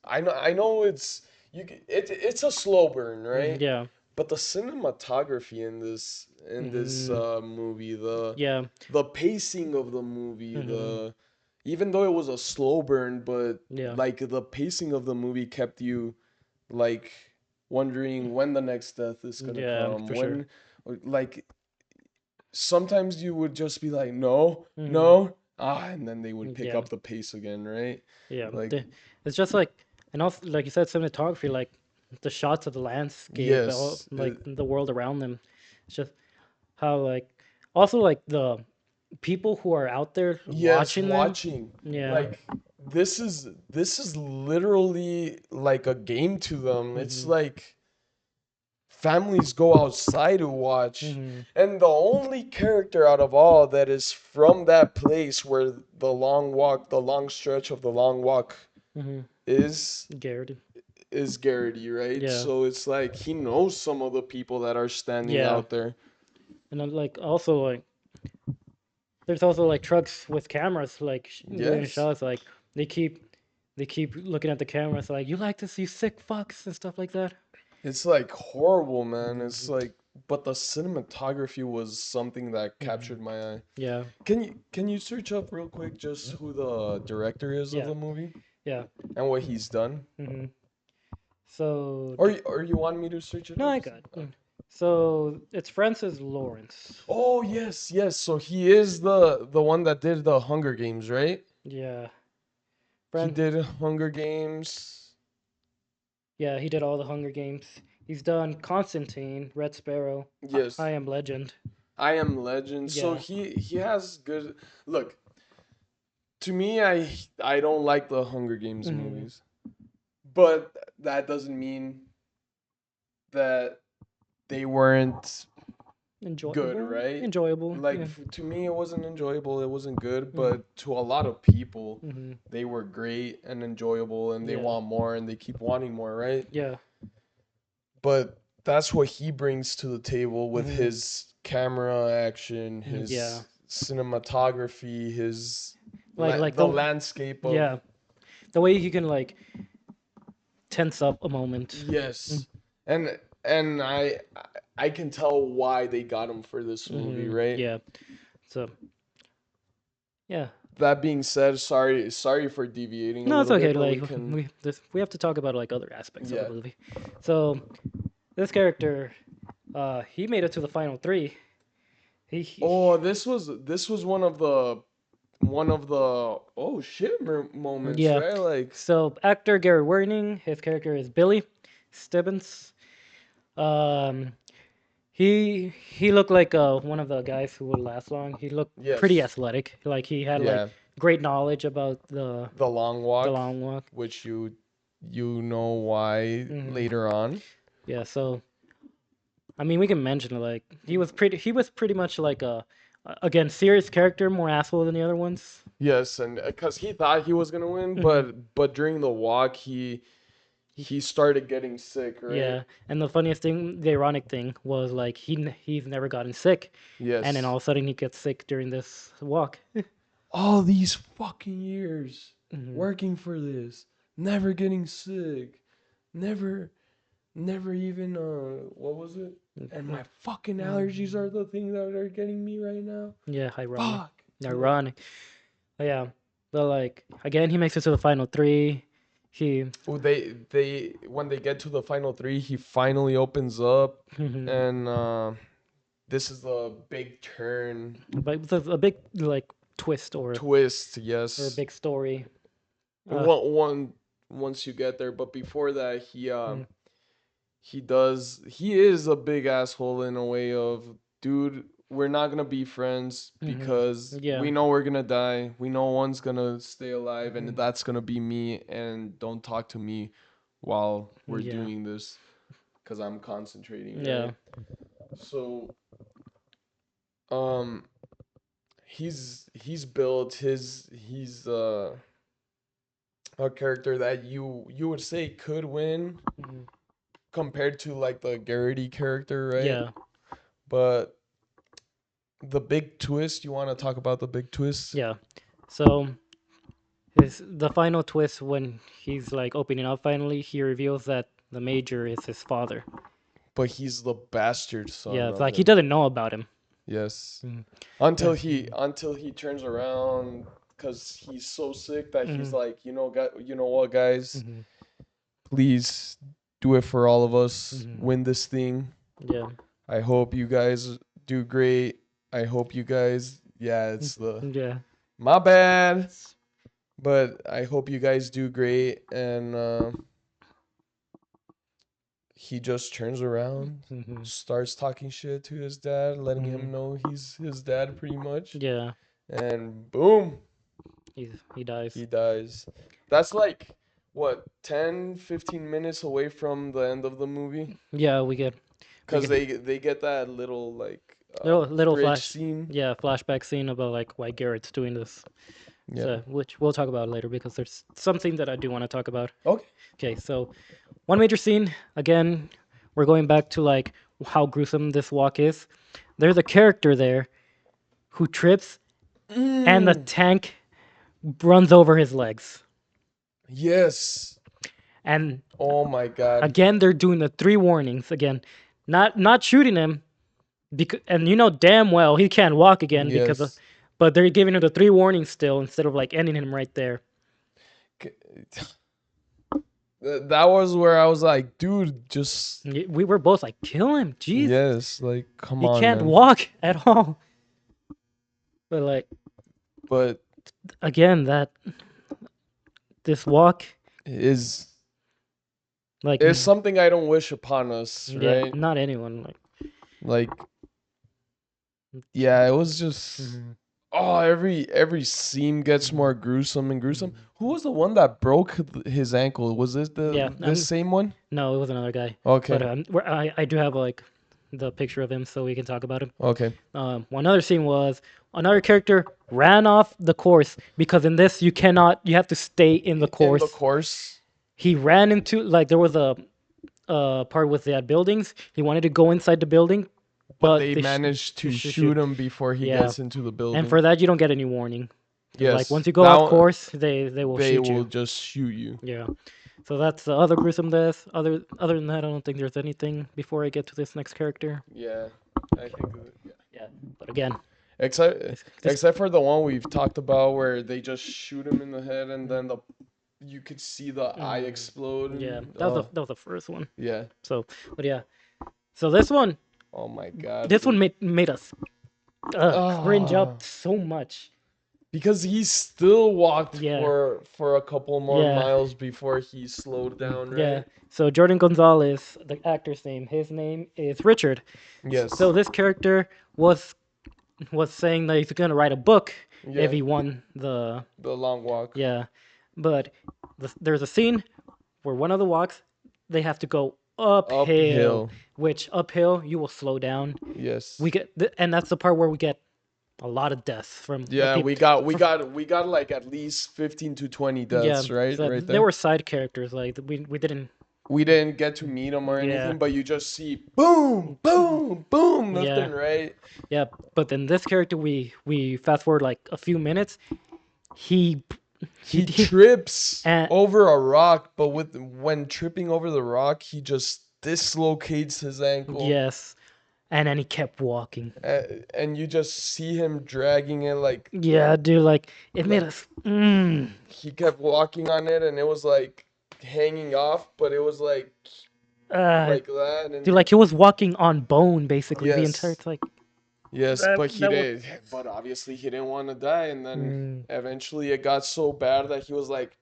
Speaker 2: I know it's it's a slow burn, right?
Speaker 1: Yeah.
Speaker 2: But the cinematography in this
Speaker 1: Hmm.
Speaker 2: movie,
Speaker 1: Yeah.
Speaker 2: the pacing of the movie,
Speaker 1: Hmm.
Speaker 2: the even though it was a slow burn, but
Speaker 1: Yeah.
Speaker 2: like the pacing of the movie kept you like wondering when the next death is gonna
Speaker 1: Yeah.
Speaker 2: come,
Speaker 1: For sure.
Speaker 2: when like sometimes you would just be like, no,
Speaker 1: Hmm.
Speaker 2: no, and then they would pick
Speaker 1: Yeah.
Speaker 2: up the pace again, right?
Speaker 1: Yeah.
Speaker 2: Like,
Speaker 1: It's just like, and also like you said, cinematography, like the shots of the landscape, all,
Speaker 2: yes,
Speaker 1: like the world around them. It's just how like also like the people who are out there
Speaker 2: yes,
Speaker 1: watching them.
Speaker 2: watching.
Speaker 1: Yeah.
Speaker 2: Like, this is literally like a game to them. It's
Speaker 1: Hmm.
Speaker 2: like families go outside to watch.
Speaker 1: Hmm.
Speaker 2: And the only character out of all that is from that place where the long stretch of the long walk
Speaker 1: Hmm.
Speaker 2: is
Speaker 1: Garrett.
Speaker 2: Garrity, right?
Speaker 1: Yeah.
Speaker 2: So it's like he knows some of the people that are standing
Speaker 1: Yeah.
Speaker 2: out there.
Speaker 1: And then like also like there's also like trucks with cameras like doing
Speaker 2: Yes.
Speaker 1: shots like they keep they keep looking at the cameras like you like to see sick fucks and stuff like that.
Speaker 2: It's like horrible, man. It's
Speaker 1: Hmm.
Speaker 2: like but the cinematography was something that
Speaker 1: Hmm.
Speaker 2: captured my eye.
Speaker 1: Yeah.
Speaker 2: Can you search up real quick just who the director is of
Speaker 1: Yeah.
Speaker 2: the movie
Speaker 1: Yeah.
Speaker 2: and what he's done?
Speaker 1: Hmm. So
Speaker 2: Or you want me to search it
Speaker 1: no,
Speaker 2: up?
Speaker 1: I got. So it's Francis Lawrence.
Speaker 2: Oh, yes, yes. So he is the one that did the Hunger Games, right?
Speaker 1: Yeah.
Speaker 2: He
Speaker 1: Fran.
Speaker 2: did Hunger Games.
Speaker 1: Yeah, he did all the Hunger Games. He's done Constantine, Red Sparrow,
Speaker 2: Yes.
Speaker 1: I Am Legend.
Speaker 2: I Am Legend. So
Speaker 1: Yeah.
Speaker 2: he has good look. To me, I don't like the Hunger Games
Speaker 1: Hmm.
Speaker 2: movies, but that doesn't mean that they weren't good,
Speaker 1: Enjoyable.
Speaker 2: right?
Speaker 1: Enjoyable.
Speaker 2: Like
Speaker 1: Yeah.
Speaker 2: to me, it wasn't enjoyable. It wasn't good,
Speaker 1: Hmm.
Speaker 2: but to a lot of people,
Speaker 1: Hmm.
Speaker 2: they were great and enjoyable, and they
Speaker 1: Yeah.
Speaker 2: want more, and they keep wanting more, right?
Speaker 1: Yeah.
Speaker 2: But that's what he brings to the table with
Speaker 1: Hmm.
Speaker 2: his camera action,
Speaker 1: Yeah.
Speaker 2: his cinematography, his
Speaker 1: Like
Speaker 2: the
Speaker 1: the
Speaker 2: landscape of
Speaker 1: yeah the way he can like tense up a moment.
Speaker 2: yes, and I can tell why they got him for this movie,
Speaker 1: Mm-hmm.
Speaker 2: right?
Speaker 1: Yeah. So yeah.
Speaker 2: That being said, sorry for deviating a
Speaker 1: No, it's
Speaker 2: little
Speaker 1: okay.
Speaker 2: bit, but we
Speaker 1: Like
Speaker 2: can
Speaker 1: we have to talk about like other aspects of the
Speaker 2: yeah.
Speaker 1: movie. So this character, he made it to the final three. He
Speaker 2: Oh, this was one of the oh shit moments,
Speaker 1: yeah.
Speaker 2: right? Like
Speaker 1: So actor Gary Werning, his character is Billy Stibbons. Um, he looked like one of the guys who would last long. He looked pretty
Speaker 2: yes,
Speaker 1: athletic. Like he had like
Speaker 2: yeah,
Speaker 1: great knowledge about
Speaker 2: the long
Speaker 1: the
Speaker 2: walk,
Speaker 1: long walk.
Speaker 2: which you know why
Speaker 1: Hmm.
Speaker 2: later on.
Speaker 1: Yeah. So I mean, we can mention like he was pretty much like again serious character, more asshole than the other ones.
Speaker 2: Yes, and because he thought he was gonna win,
Speaker 1: Hmm.
Speaker 2: but during the walk he started getting sick, right?
Speaker 1: Yeah, and the funniest thing, the ironic thing was like he's never gotten sick, and then
Speaker 2: Yes.
Speaker 1: all of a sudden he gets sick during this walk.
Speaker 2: All these fucking years
Speaker 1: Hmm.
Speaker 2: working for this, never getting sick, never never even what was it? And my fucking allergies are the thing that are getting me right now.
Speaker 1: Yeah, ironic.
Speaker 2: Fuck. Yeah.
Speaker 1: Ironic. Yeah. But like again, he makes it to the final three. He
Speaker 2: Oh, they when they get to the final three, he finally opens up, and this is the big turn
Speaker 1: but with a big like twist
Speaker 2: twist.
Speaker 1: or a
Speaker 2: Yes,
Speaker 1: big story. Uh,
Speaker 2: one once you get there, but before that,
Speaker 1: mm,
Speaker 2: he is a big asshole in a way of, dude, we're not gonna be friends because
Speaker 1: yeah,
Speaker 2: we know we're gonna die. We know one's gonna stay alive, and
Speaker 1: mhm,
Speaker 2: that's gonna be me. And don't talk to me while we're
Speaker 1: yeah,
Speaker 2: doing this because I'm concentrating,
Speaker 1: yeah,
Speaker 2: right? So, um, he's built he's a character that you would say could win
Speaker 1: mhm,
Speaker 2: compared to like the Garrity character, right?
Speaker 1: yeah,
Speaker 2: But the big twist, you want to talk about the big twist?
Speaker 1: yeah. So his the final twist when he's like opening up finally, he reveals that the major is his father.
Speaker 2: But he's the bastard
Speaker 1: Yeah,
Speaker 2: son
Speaker 1: it's
Speaker 2: of
Speaker 1: like he
Speaker 2: him.
Speaker 1: doesn't know about him.
Speaker 2: Yes.
Speaker 1: Mhm.
Speaker 2: Until
Speaker 1: Uh,
Speaker 2: he turns around cuz he's so sick that he's
Speaker 1: mhm,
Speaker 2: like, you know what, guys?
Speaker 1: mhm,
Speaker 2: Please do it for all of us.
Speaker 1: mhm.
Speaker 2: Win this thing.
Speaker 1: Yeah,
Speaker 2: I hope you guys do great. I hope you guys, yeah, it's the
Speaker 1: yeah,
Speaker 2: my bad, but I hope you guys do great. And he just turns around,
Speaker 1: mhm,
Speaker 2: starts talking shit to his dad, letting
Speaker 1: mhm.
Speaker 2: him know he's his dad pretty much.
Speaker 1: Yeah.
Speaker 2: And boom,
Speaker 1: He dies.
Speaker 2: he dies. That's like what, 10, 15 minutes away from the end of the movie,
Speaker 1: Yeah, we
Speaker 2: cuz
Speaker 1: get
Speaker 2: they get that little like
Speaker 1: little
Speaker 2: bridge
Speaker 1: flash.
Speaker 2: scene.
Speaker 1: Yeah, flashback scene about like why Garrett's doing this.
Speaker 2: Yeah.
Speaker 1: So which we'll talk about later because there's something that I do want to talk about.
Speaker 2: Okay.
Speaker 1: Okay, so one major scene again. We're going back to like how gruesome this walk is. There's a character there who trips and the
Speaker 2: Mm.
Speaker 1: tank runs over his legs.
Speaker 2: Yes.
Speaker 1: And
Speaker 2: Oh my god.
Speaker 1: again, they're doing the three warnings again, not shooting him because, and you know damn well he can't walk again because of,
Speaker 2: Yes.
Speaker 1: but they're giving him the three warnings still instead of like ending him right there.
Speaker 2: K- That was where I was like, dude, just
Speaker 1: We were both like, kill him, jeez,
Speaker 2: yes, like come
Speaker 1: he
Speaker 2: on,
Speaker 1: can't
Speaker 2: man.
Speaker 1: walk at all. But like
Speaker 2: But
Speaker 1: again, that this walk,
Speaker 2: is
Speaker 1: like
Speaker 2: is something I don't wish upon us,
Speaker 1: yeah,
Speaker 2: right?
Speaker 1: not anyone like.
Speaker 2: Like, yeah, it was just
Speaker 1: Mhm,
Speaker 2: oh, every scene gets more gruesome and gruesome.
Speaker 1: mhm.
Speaker 2: Who was the one that broke his ankle? Was this
Speaker 1: Yeah,
Speaker 2: this same one?
Speaker 1: no, it was another guy, but
Speaker 2: Okay.
Speaker 1: I do have like the picture of him so we can talk about him.
Speaker 2: Okay.
Speaker 1: One other scene was another character ran off the course because in this you have to stay in the
Speaker 2: In the
Speaker 1: course.
Speaker 2: course,
Speaker 1: He ran into like there was a part with that buildings. He wanted to go inside the building,
Speaker 2: but
Speaker 1: but
Speaker 2: they managed
Speaker 1: they
Speaker 2: to
Speaker 1: shoot.
Speaker 2: shoot him before he
Speaker 1: Yeah,
Speaker 2: gets into the
Speaker 1: and
Speaker 2: building.
Speaker 1: for that you don't get any warning. Like
Speaker 2: Yes,
Speaker 1: once you go
Speaker 2: that
Speaker 1: off
Speaker 2: one,
Speaker 1: course, they will
Speaker 2: they
Speaker 1: shoot
Speaker 2: will
Speaker 1: you.
Speaker 2: just shoot you.
Speaker 1: Yeah. So that's the other gruesome death. Other than that, I don't think there's anything before I get to this next character.
Speaker 2: Yeah, I think yeah.
Speaker 1: Yeah. But again, this
Speaker 2: Except for the one we've talked about where they just shoot him in the head and then the you could see the eye explode
Speaker 1: yeah,
Speaker 2: and
Speaker 1: that was the first one.
Speaker 2: yeah.
Speaker 1: So, but yeah. So
Speaker 2: Oh my god,
Speaker 1: this one
Speaker 2: dude.
Speaker 1: made us cringe
Speaker 2: Ah,
Speaker 1: up so much.
Speaker 2: because he still walked
Speaker 1: Yeah.
Speaker 2: for a couple more
Speaker 1: Yeah.
Speaker 2: miles before he slowed down,
Speaker 1: Yeah.
Speaker 2: right?
Speaker 1: So Jordan Gonzalez, the actor's name, his name is Richard.
Speaker 2: Yes.
Speaker 1: So this character was saying that he's gonna write a book if
Speaker 2: Yeah,
Speaker 1: he won the
Speaker 2: the long walk.
Speaker 1: yeah, but there's a scene where one of the walks they have to go uphill,
Speaker 2: Uphill.
Speaker 1: which uphill you will slow down.
Speaker 2: Yes.
Speaker 1: We get and that's the part where we get a lot of deaths from like
Speaker 2: Yeah,
Speaker 1: people.
Speaker 2: we got like at least 15 to 20
Speaker 1: Yeah,
Speaker 2: deaths, right?
Speaker 1: so
Speaker 2: Right
Speaker 1: there
Speaker 2: there.
Speaker 1: were side characters like we didn't.
Speaker 2: We didn't get to meet him or
Speaker 1: Yeah,
Speaker 2: anything, but you just see boom, boom, boom,
Speaker 1: yeah,
Speaker 2: nothing, right?
Speaker 1: yeah. But then this character, we fast forward like a few minutes. He
Speaker 2: He
Speaker 1: he
Speaker 2: trips
Speaker 1: and
Speaker 2: over a rock, but when tripping over the rock, he just dislocates his ankle.
Speaker 1: yes, And then he kept walking.
Speaker 2: and you just see him dragging it
Speaker 1: Yeah, dude, like it made
Speaker 2: like
Speaker 1: us.
Speaker 2: he kept walking on it, and it was like hanging off, but it was
Speaker 1: Uh,
Speaker 2: like that,
Speaker 1: dude,
Speaker 2: and
Speaker 1: like he was walking on bone basically the entire.
Speaker 2: yes,
Speaker 1: It's like
Speaker 2: yes,
Speaker 1: that.
Speaker 2: but he
Speaker 1: That was.
Speaker 2: did, but obviously he didn't want to die, and then
Speaker 1: Mm,
Speaker 2: eventually it got so bad that he was like,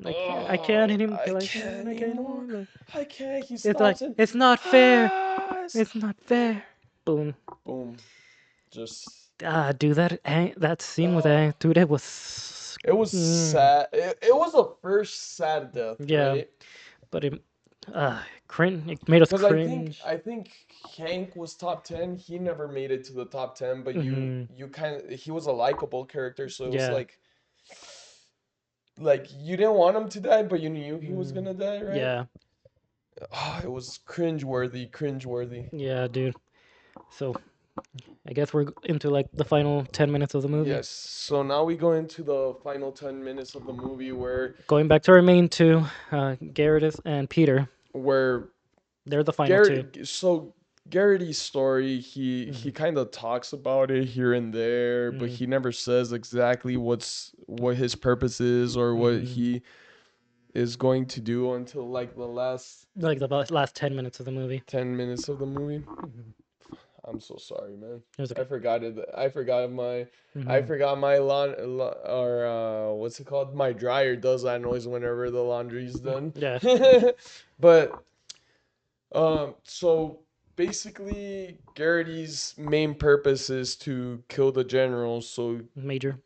Speaker 1: I can't
Speaker 2: oh,
Speaker 1: anymore.
Speaker 2: I
Speaker 1: Like
Speaker 2: can't
Speaker 1: I can't
Speaker 2: anymore,
Speaker 1: anymore. Like,
Speaker 2: I can't. He
Speaker 1: it's like
Speaker 2: stops and
Speaker 1: it's not fair.
Speaker 2: ah,
Speaker 1: It's not fair. Boom.
Speaker 2: boom, just
Speaker 1: Dude, that scene with
Speaker 2: uh,
Speaker 1: that dude, it was.
Speaker 2: it was
Speaker 1: Mm,
Speaker 2: sad. It was a first sad death,
Speaker 1: yeah,
Speaker 2: right?
Speaker 1: but cringe. It made us
Speaker 2: Because
Speaker 1: cringe.
Speaker 2: I think Hank was top 10. He never made it to the top 10, but
Speaker 1: Hmm.
Speaker 2: you kind of he was a likable character, so it was
Speaker 1: Yeah.
Speaker 2: like you didn't want him to die, but you knew he was
Speaker 1: Mm,
Speaker 2: gonna die, right?
Speaker 1: yeah.
Speaker 2: Ah, it was cringeworthy, cringeworthy.
Speaker 1: Yeah, dude. So I guess we're into like the final 10 minutes of the movie.
Speaker 2: Yes. So now we go into the final 10 minutes of the movie
Speaker 1: Going back to our main two, Garrett and Peter.
Speaker 2: where
Speaker 1: They're the final two.
Speaker 2: So Garrity's story, he
Speaker 1: Hmm.
Speaker 2: kind of talks about it here and there, but
Speaker 1: Hmm.
Speaker 2: he never says exactly what his purpose is or what
Speaker 1: Hmm.
Speaker 2: he is going to do until like the last
Speaker 1: Like the last 10 minutes of the movie.
Speaker 2: 10 minutes of the movie.
Speaker 1: Hmm.
Speaker 2: I'm so sorry, man.
Speaker 1: It was
Speaker 2: I
Speaker 1: okay.
Speaker 2: forgot it. I
Speaker 1: Hmm.
Speaker 2: forgot my or what's it called? My dryer does that noise whenever the laundry's done.
Speaker 1: Yeah,
Speaker 2: But so basically, Garrity's main purpose is to kill the general, so
Speaker 1: major.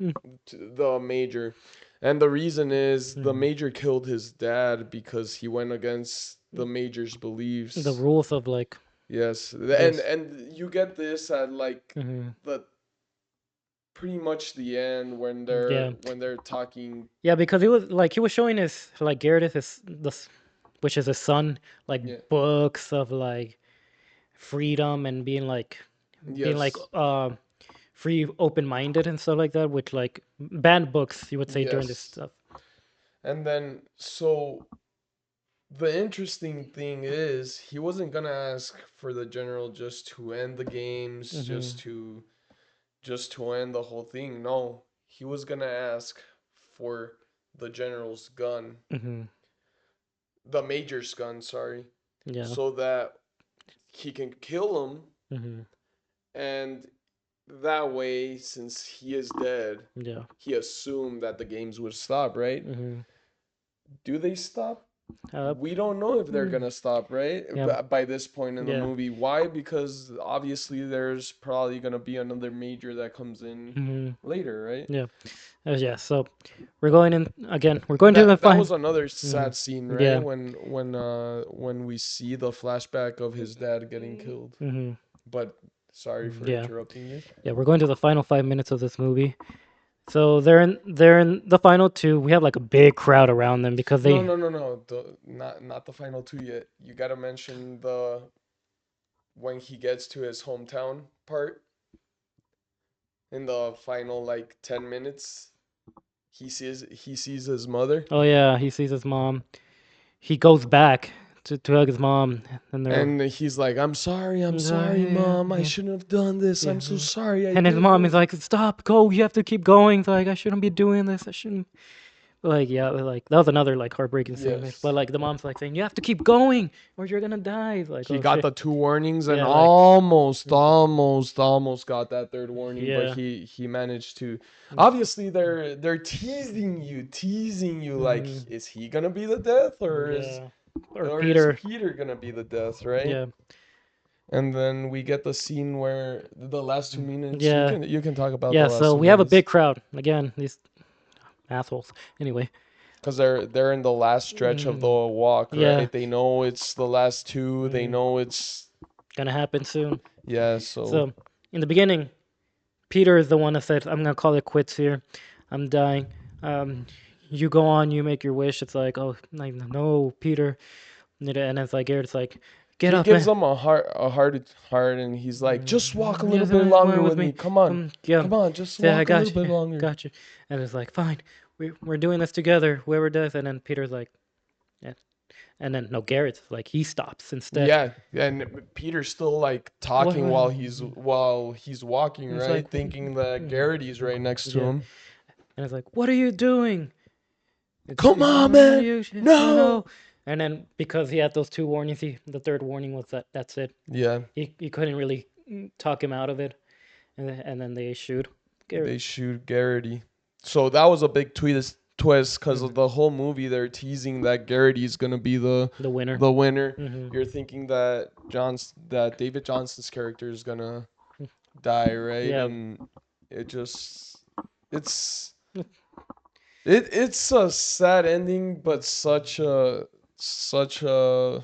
Speaker 2: the major, and the reason is the
Speaker 1: Hmm.
Speaker 2: major killed his dad because he went against the major's
Speaker 1: The
Speaker 2: beliefs.
Speaker 1: rules of like
Speaker 2: Yes,
Speaker 1: this.
Speaker 2: and you get this at like
Speaker 1: Hmm.
Speaker 2: the pretty much the end
Speaker 1: Yeah,
Speaker 2: when they're talking.
Speaker 1: yeah, because he was showing his like Garrett which is his son, like
Speaker 2: Yeah.
Speaker 1: books of like freedom and being like
Speaker 2: Yes.
Speaker 1: free, open minded and stuff like that, which like banned books you would say during this
Speaker 2: Yes.
Speaker 1: stuff.
Speaker 2: And then so the interesting thing is he wasn't gonna ask for the general just to end the games,
Speaker 1: Hmm.
Speaker 2: just to end the whole thing. No, he was gonna ask for the general's gun,
Speaker 1: Hmm.
Speaker 2: the major's gun, sorry,
Speaker 1: Yeah.
Speaker 2: so that he can kill him,
Speaker 1: Hmm.
Speaker 2: and that way, since he is dead,
Speaker 1: Yeah.
Speaker 2: he assumed that the games would stop, right?
Speaker 1: Hmm.
Speaker 2: Do they stop?
Speaker 1: Uh,
Speaker 2: We don't know if they're
Speaker 1: mm,
Speaker 2: gonna stop, right?
Speaker 1: yeah.
Speaker 2: By this point in the
Speaker 1: Yeah.
Speaker 2: movie. Why? Because obviously there's probably gonna be another major that comes in
Speaker 1: Hmm.
Speaker 2: later, right?
Speaker 1: Yeah. Yeah. So we're going in again. We're going to the
Speaker 2: That
Speaker 1: fine.
Speaker 2: was another
Speaker 1: Hmm.
Speaker 2: sad scene, right?
Speaker 1: Yeah.
Speaker 2: When we see the flashback of his dad getting killed.
Speaker 1: Hmm.
Speaker 2: But sorry for
Speaker 1: Yeah.
Speaker 2: interrupting you.
Speaker 1: Yeah. We're going to the final 5 minutes of this movie. So they're in the final two. We have like a big crowd around them because
Speaker 2: No,
Speaker 1: they.
Speaker 2: no, no, no. Not the final two yet. You gotta mention the when he gets to his hometown part in the final like 10 minutes. He sees his mother,
Speaker 1: Oh yeah, he sees his mom. He goes back to hug his mom, and they're.
Speaker 2: and he's like, I'm
Speaker 1: "I'm
Speaker 2: sorry,
Speaker 1: sorry, yeah,
Speaker 2: mom. I
Speaker 1: yeah,
Speaker 2: shouldn't have done this.
Speaker 1: yeah,
Speaker 2: I'm so
Speaker 1: yeah."
Speaker 2: sorry. I
Speaker 1: And his
Speaker 2: did
Speaker 1: mom is
Speaker 2: this."
Speaker 1: like, "Stop, go. You have to keep going." It's like I shouldn't be doing this. I shouldn't. Like yeah, like that was another like heartbreaking scene. But
Speaker 2: Yes.
Speaker 1: like the mom's like saying, "You have to keep going, or you're gonna die." It's like,
Speaker 2: He
Speaker 1: oh
Speaker 2: got
Speaker 1: shit.
Speaker 2: the two warnings and
Speaker 1: Yeah, like
Speaker 2: almost got that third warning, but
Speaker 1: yeah.
Speaker 2: he managed to. Obviously, they're teasing you like,
Speaker 1: Hmm.
Speaker 2: is he gonna be the death
Speaker 1: Yeah. Or
Speaker 2: or is
Speaker 1: Peter.
Speaker 2: Peter gonna be the death, right?
Speaker 1: Yeah.
Speaker 2: And then we get the scene where the last 2 minutes.
Speaker 1: Yeah.
Speaker 2: You can talk about the
Speaker 1: Yeah.
Speaker 2: last
Speaker 1: So
Speaker 2: two
Speaker 1: we have a
Speaker 2: minutes
Speaker 1: big crowd again. These assholes. Anyway.
Speaker 2: because they're in the last stretch of the
Speaker 1: Mm,
Speaker 2: walk,
Speaker 1: yeah.
Speaker 2: right? They know it's the last two. They
Speaker 1: Mm,
Speaker 2: know it's
Speaker 1: gonna happen soon.
Speaker 2: yeah. So
Speaker 1: So in the beginning, Peter is the one that said, "I'm gonna call it quits here. I'm dying. Um, you go on. You make your wish." It's like, oh, like, no, Peter. And it's like Garrett's like, "Get
Speaker 2: he
Speaker 1: up,
Speaker 2: gives
Speaker 1: man.
Speaker 2: them heart, and he's like, just walk a little
Speaker 1: Yes,
Speaker 2: bit
Speaker 1: come
Speaker 2: longer
Speaker 1: on with
Speaker 2: with
Speaker 1: me.
Speaker 2: me. Come on,
Speaker 1: Yeah.
Speaker 2: come on, just
Speaker 1: Say, I
Speaker 2: walk a little
Speaker 1: got
Speaker 2: bit
Speaker 1: you,
Speaker 2: longer.
Speaker 1: got you." And it's like, fine. We're doing this together. Whoever does. And then Peter's like, Yeah. And then no, Garrett's like he stops instead.
Speaker 2: Yeah, and Peter's still like
Speaker 1: What?
Speaker 2: talking while he's walking,
Speaker 1: And it's like,
Speaker 2: right? Thinking that Garrity's right next to
Speaker 1: yeah.
Speaker 2: him.
Speaker 1: And it's like, what are you doing?
Speaker 2: Come on, man!
Speaker 1: No.
Speaker 2: No.
Speaker 1: And then because he had those two warnings, the third warning was that's it.
Speaker 2: Yeah,
Speaker 1: He couldn't really talk him out of it, and then they shoot Garrett.
Speaker 2: they shoot Garrity. So that was a big twist because of
Speaker 1: Mhm.
Speaker 2: the whole movie. They're teasing that Garrity's gonna be
Speaker 1: The winner.
Speaker 2: the winner.
Speaker 1: Hmm.
Speaker 2: You're thinking that David Johnson's character is gonna die, right?
Speaker 1: Yeah.
Speaker 2: And it just it's it's a sad ending, but such a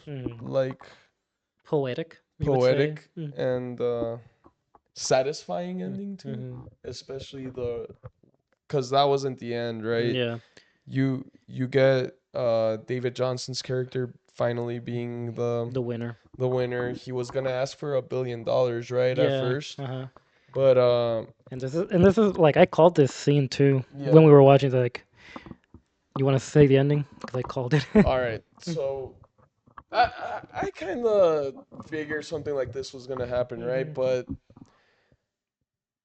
Speaker 1: Mm.
Speaker 2: like
Speaker 1: Poetic, you would say.
Speaker 2: poetic and satisfying ending too,
Speaker 1: Mm-hmm.
Speaker 2: especially the because that wasn't the end, right?
Speaker 1: Yeah.
Speaker 2: You get David Johnson's character finally being
Speaker 1: The winner.
Speaker 2: the winner. He was gonna ask for $1 billion, right, at
Speaker 1: Yeah.
Speaker 2: first,
Speaker 1: Uh huh.
Speaker 2: but
Speaker 1: And this is like I called this scene too
Speaker 2: yeah.
Speaker 1: when we were watching. Like, you want to say the ending? Because I called it.
Speaker 2: All right, so I kind of figured something like this was gonna happen, right?
Speaker 1: Hmm.
Speaker 2: But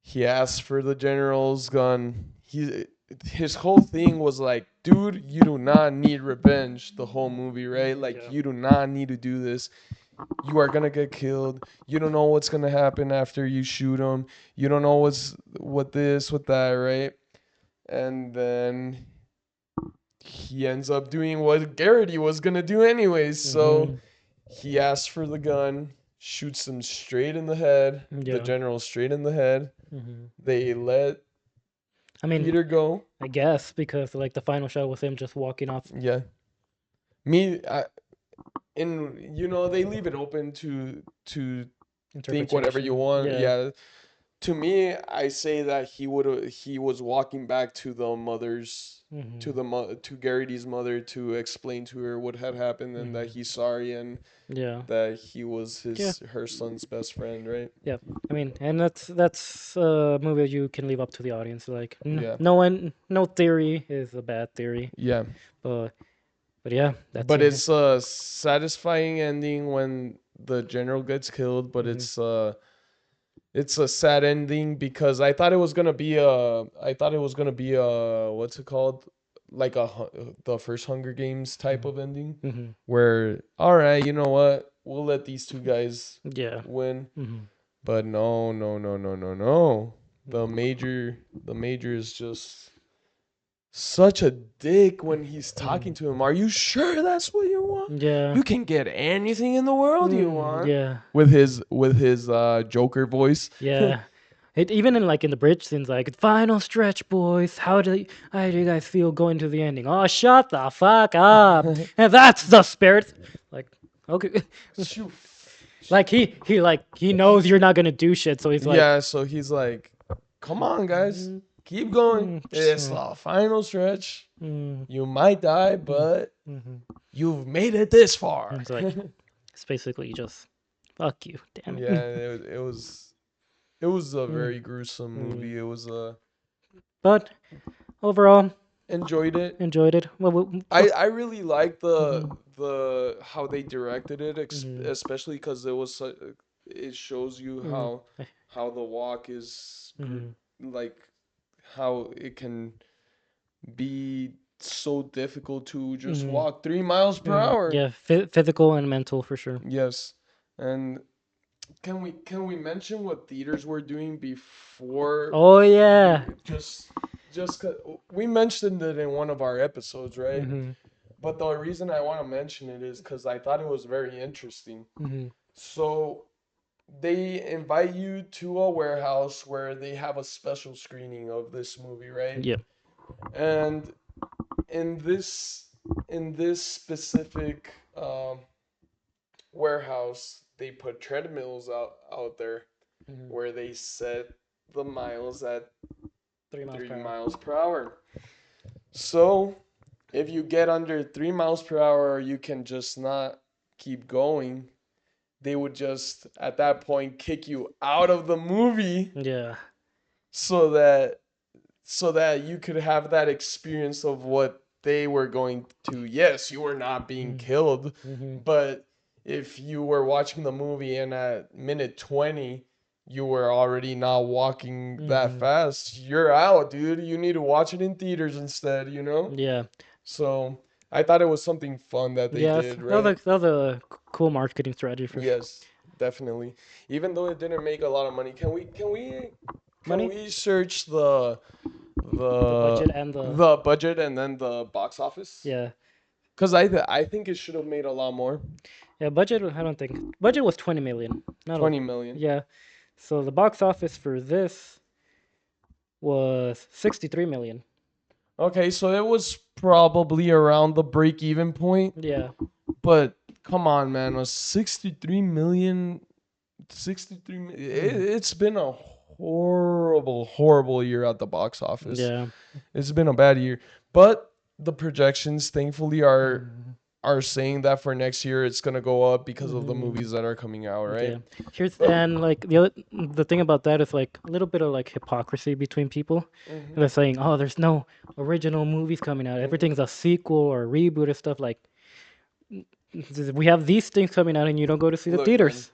Speaker 2: he asked for the general's gun. His whole thing was like, dude, you do not need revenge. The whole movie, right? Like,
Speaker 1: Yeah.
Speaker 2: you do not need to do this. You are gonna get killed. You don't know what's gonna happen after you shoot him. You don't know what this, what that, right? And then he ends up doing what Garrity was gonna do anyways. So
Speaker 1: Hmm.
Speaker 2: he asks for the gun, shoots him straight in the head, the
Speaker 1: Yeah.
Speaker 2: general straight in the head.
Speaker 1: Hmm.
Speaker 2: They let
Speaker 1: I mean,
Speaker 2: Peter go.
Speaker 1: I guess because like the final shot was him just walking off.
Speaker 2: Yeah. Me, and they leave it open to think whatever you
Speaker 1: Interpretation.
Speaker 2: want.
Speaker 1: Yeah.
Speaker 2: Yeah. To me, I say that he was walking back to the mother's
Speaker 1: Hmm.
Speaker 2: to Garrity's mother to explain to her what had happened and that
Speaker 1: Hmm.
Speaker 2: he's sorry and
Speaker 1: Yeah.
Speaker 2: that he was
Speaker 1: Yeah.
Speaker 2: his her son's best friend, right?
Speaker 1: Yeah. I mean, and that's a movie you can leave up to the audience. Like,
Speaker 2: Yeah.
Speaker 1: no theory is a bad theory,
Speaker 2: Yeah.
Speaker 1: but yeah, that's
Speaker 2: But
Speaker 1: it.
Speaker 2: it's a satisfying ending when the general gets killed, but
Speaker 1: Hmm.
Speaker 2: it's a sad ending because I thought it was gonna be a what's it called, like the first Hunger Games type
Speaker 1: Hmm.
Speaker 2: of ending
Speaker 1: Hmm.
Speaker 2: where all right, you know what, we'll let these two guys
Speaker 1: Yeah.
Speaker 2: win,
Speaker 1: Hmm.
Speaker 2: but no, no, no, no, no, no. The
Speaker 1: Hmm.
Speaker 2: major is just such a dick when he's talking to him. Are you sure that's what you want?
Speaker 1: Yeah.
Speaker 2: You can get anything in the world you want.
Speaker 1: Yeah.
Speaker 2: With his Joker voice.
Speaker 1: Yeah. It even in the bridge scenes, like final stretch, boys. How do you guys feel going to the ending? Oh, shut the fuck up! And that's the spirit. Like, okay,
Speaker 2: Shoo.
Speaker 1: like he knows you're not gonna do shit, so he's like,
Speaker 2: Yeah, so he's like, "Come on, guys, keep going. It's the final stretch.
Speaker 1: mm,
Speaker 2: You might die,
Speaker 1: mm,
Speaker 2: but
Speaker 1: mhm.
Speaker 2: you've made it this far."
Speaker 1: It's like it's basically just fuck you, damn it.
Speaker 2: Yeah, it was a
Speaker 1: Mm,
Speaker 2: very gruesome
Speaker 1: mm.
Speaker 2: movie. It was
Speaker 1: But overall,
Speaker 2: enjoyed it.
Speaker 1: enjoyed it.
Speaker 2: I really like
Speaker 1: Mhm,
Speaker 2: the how they directed it,
Speaker 1: mhm,
Speaker 2: especially because it shows you
Speaker 1: mhm,
Speaker 2: how the walk is
Speaker 1: mhm,
Speaker 2: like how it can be so difficult to just
Speaker 1: mhm,
Speaker 2: walk 3 miles per
Speaker 1: mhm.
Speaker 2: hour.
Speaker 1: Yeah, physical and mental for sure.
Speaker 2: Yes, and can we mention what theaters were doing before
Speaker 1: Oh
Speaker 2: we
Speaker 1: yeah.
Speaker 2: just 'cause we mentioned it in one of our episodes, right?
Speaker 1: Mhm,
Speaker 2: But the reason I want to mention it is because I thought it was very interesting.
Speaker 1: mhm.
Speaker 2: So they invite you to a warehouse where they have a special screening of this movie, right?
Speaker 1: Yeah.
Speaker 2: And in this specific warehouse, they put treadmills out there
Speaker 1: Mhm.
Speaker 2: where they set the miles at
Speaker 1: 3 miles per
Speaker 2: three
Speaker 1: hour.
Speaker 2: miles per hour. So if you get under 3 miles per hour, you can just not keep going. They would just at that point kick you out of the movie
Speaker 1: Yeah.
Speaker 2: so that you could have that experience of what they were going to, yes, you were not being
Speaker 1: Mm,
Speaker 2: killed,
Speaker 1: mhm,
Speaker 2: but if you were watching the movie and at minute 20 you were already not walking that
Speaker 1: mhm.
Speaker 2: fast, you're out, dude. You need to watch it in theaters instead, you know?
Speaker 1: Yeah.
Speaker 2: So I thought it was something fun that they
Speaker 1: Yes.
Speaker 2: did, right?
Speaker 1: That was a cool marketing strategy for
Speaker 2: Yes, definitely. Even though it didn't make a lot of money, can
Speaker 1: money,
Speaker 2: we search
Speaker 1: the
Speaker 2: the
Speaker 1: budget and the
Speaker 2: the budget and then the box office?
Speaker 1: yeah.
Speaker 2: Because I think it should have made a lot more.
Speaker 1: Yeah, budget. I don't think budget was 20 million. Not a
Speaker 2: 20 million.
Speaker 1: yeah. So the box office for this was 63 million.
Speaker 2: Okay, so it was probably around the break even point,
Speaker 1: Yeah.
Speaker 2: but come on, man, was 63 million, 63
Speaker 1: Mhm.
Speaker 2: it's been a horrible year at the box office.
Speaker 1: Yeah.
Speaker 2: It's been a bad year, but the projections thankfully
Speaker 1: Mhm.
Speaker 2: are saying that for next year it's going to go up because of the
Speaker 1: Mhm.
Speaker 2: movies that are coming out, right?
Speaker 1: Yeah. Here's
Speaker 2: But
Speaker 1: and like the thing about that is like a little bit of like hypocrisy between people.
Speaker 2: mhm,
Speaker 1: They're saying, "Oh, there's no original movies coming out.
Speaker 2: mhm.
Speaker 1: Everything's a sequel or a reboot or stuff." Like we have these things coming out, and you don't go to see the
Speaker 2: Look, man,
Speaker 1: theaters.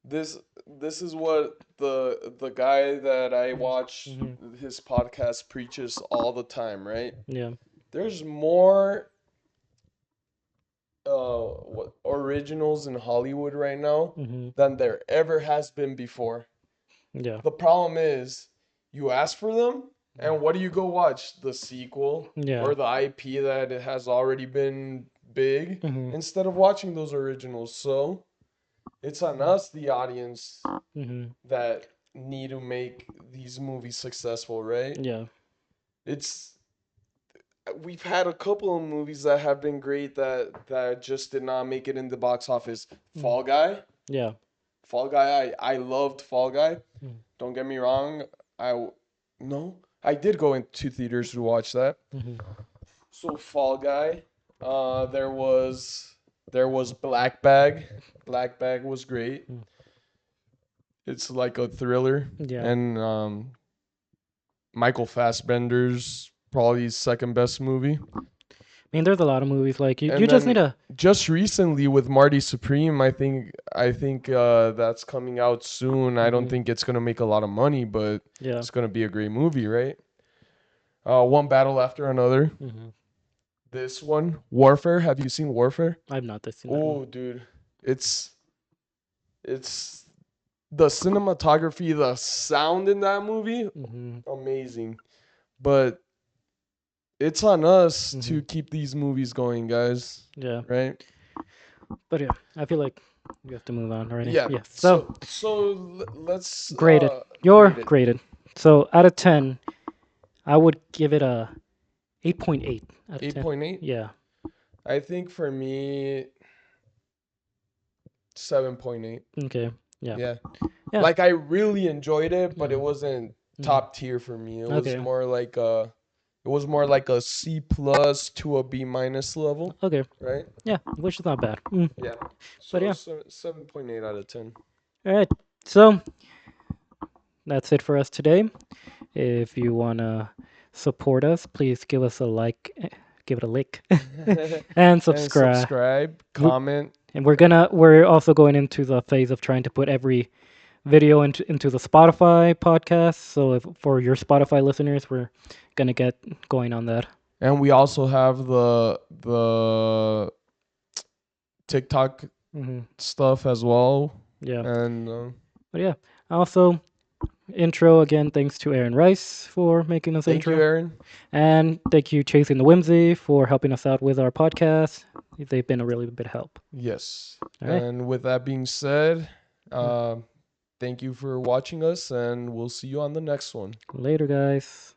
Speaker 2: this this is what the guy that I watch
Speaker 1: Mm-hmm.
Speaker 2: his podcast preaches all the time, right?
Speaker 1: Yeah.
Speaker 2: There's more what originals in Hollywood right now
Speaker 1: Mm-hmm.
Speaker 2: than there ever has been before.
Speaker 1: Yeah.
Speaker 2: The problem is you ask for them and what do you go watch? The sequel
Speaker 1: Yeah.
Speaker 2: or the IP that it has already been big
Speaker 1: Mm-hmm.
Speaker 2: instead of watching those originals. So, it's on us the audience
Speaker 1: Mm-hmm.
Speaker 2: that need to make these movies successful, right?
Speaker 1: Yeah.
Speaker 2: It's we've had a couple of movies that have been great that just did not make it in the box office.
Speaker 1: Mm.
Speaker 2: Fall Guy,
Speaker 1: Yeah.
Speaker 2: Fall Guy, I loved Fall Guy.
Speaker 1: Mm.
Speaker 2: Don't get me wrong, no, I did go into theaters to watch that.
Speaker 1: Mm-hmm.
Speaker 2: So Fall Guy, there was Black Bag. Black Bag was great.
Speaker 1: Mm.
Speaker 2: It's like a thriller,
Speaker 1: Yeah.
Speaker 2: and Michael Fassbender's probably his second best movie.
Speaker 1: I mean, there's a lot of movies like you
Speaker 2: And
Speaker 1: just need
Speaker 2: then
Speaker 1: a
Speaker 2: just recently with Marty Supreme, I think that's coming out soon. I don't
Speaker 1: hmm
Speaker 2: think it's gonna make a lot of money, but
Speaker 1: yeah.
Speaker 2: it's gonna be a great movie, right? One battle after another.
Speaker 1: hmm
Speaker 2: This one, Warfare. Have you seen Warfare?
Speaker 1: I've not seen that one.
Speaker 2: Oh, dude, it's it's the cinematography, the sound in that movie,
Speaker 1: hmm
Speaker 2: amazing. But it's on us
Speaker 1: hmm
Speaker 2: to keep these movies going, guys.
Speaker 1: Yeah.
Speaker 2: Right?
Speaker 1: But yeah, I feel like we have to move on already.
Speaker 2: Yeah.
Speaker 1: Yeah. So
Speaker 2: So let's
Speaker 1: graded. You're
Speaker 2: grade it.
Speaker 1: graded. So out of 10, I would give it a 8.8 out of 10.
Speaker 2: 8.8.
Speaker 1: Yeah.
Speaker 2: I think for me 7.8.
Speaker 1: Okay. Yeah.
Speaker 2: Yeah.
Speaker 1: Yeah.
Speaker 2: Like I really enjoyed it, but it
Speaker 1: Mm.
Speaker 2: wasn't
Speaker 1: Mm.
Speaker 2: top tier for me.
Speaker 1: Okay.
Speaker 2: It was more like a C plus to a B minus level,
Speaker 1: Okay.
Speaker 2: right?
Speaker 1: Yeah. Which is not bad. Mm.
Speaker 2: Yeah.
Speaker 1: But
Speaker 2: So,
Speaker 1: yeah.
Speaker 2: 7.8 out of 10.
Speaker 1: All right. So that's it for us today. If you want to support us, please give us a like, give it a lick, and
Speaker 2: And
Speaker 1: subscribe.
Speaker 2: subscribe,
Speaker 1: We-
Speaker 2: comment.
Speaker 1: And we're also going into the phase of trying to put every video into the Spotify podcast. So if, for your Spotify listeners, we're gonna get going on that.
Speaker 2: And we also have the TikTok
Speaker 1: hmm
Speaker 2: stuff as well.
Speaker 1: Yeah.
Speaker 2: And
Speaker 1: But yeah. Also, intro again. Thanks to Aaron Rice for making us
Speaker 2: thank you,
Speaker 1: intro,
Speaker 2: Aaron.
Speaker 1: and thank you Chasing the Whimsy for helping us out with our podcast. They've been a really big help.
Speaker 2: Yes.
Speaker 1: All right.
Speaker 2: And with that being said, thank you for watching us, and we'll see you on the next one.
Speaker 1: Later, guys.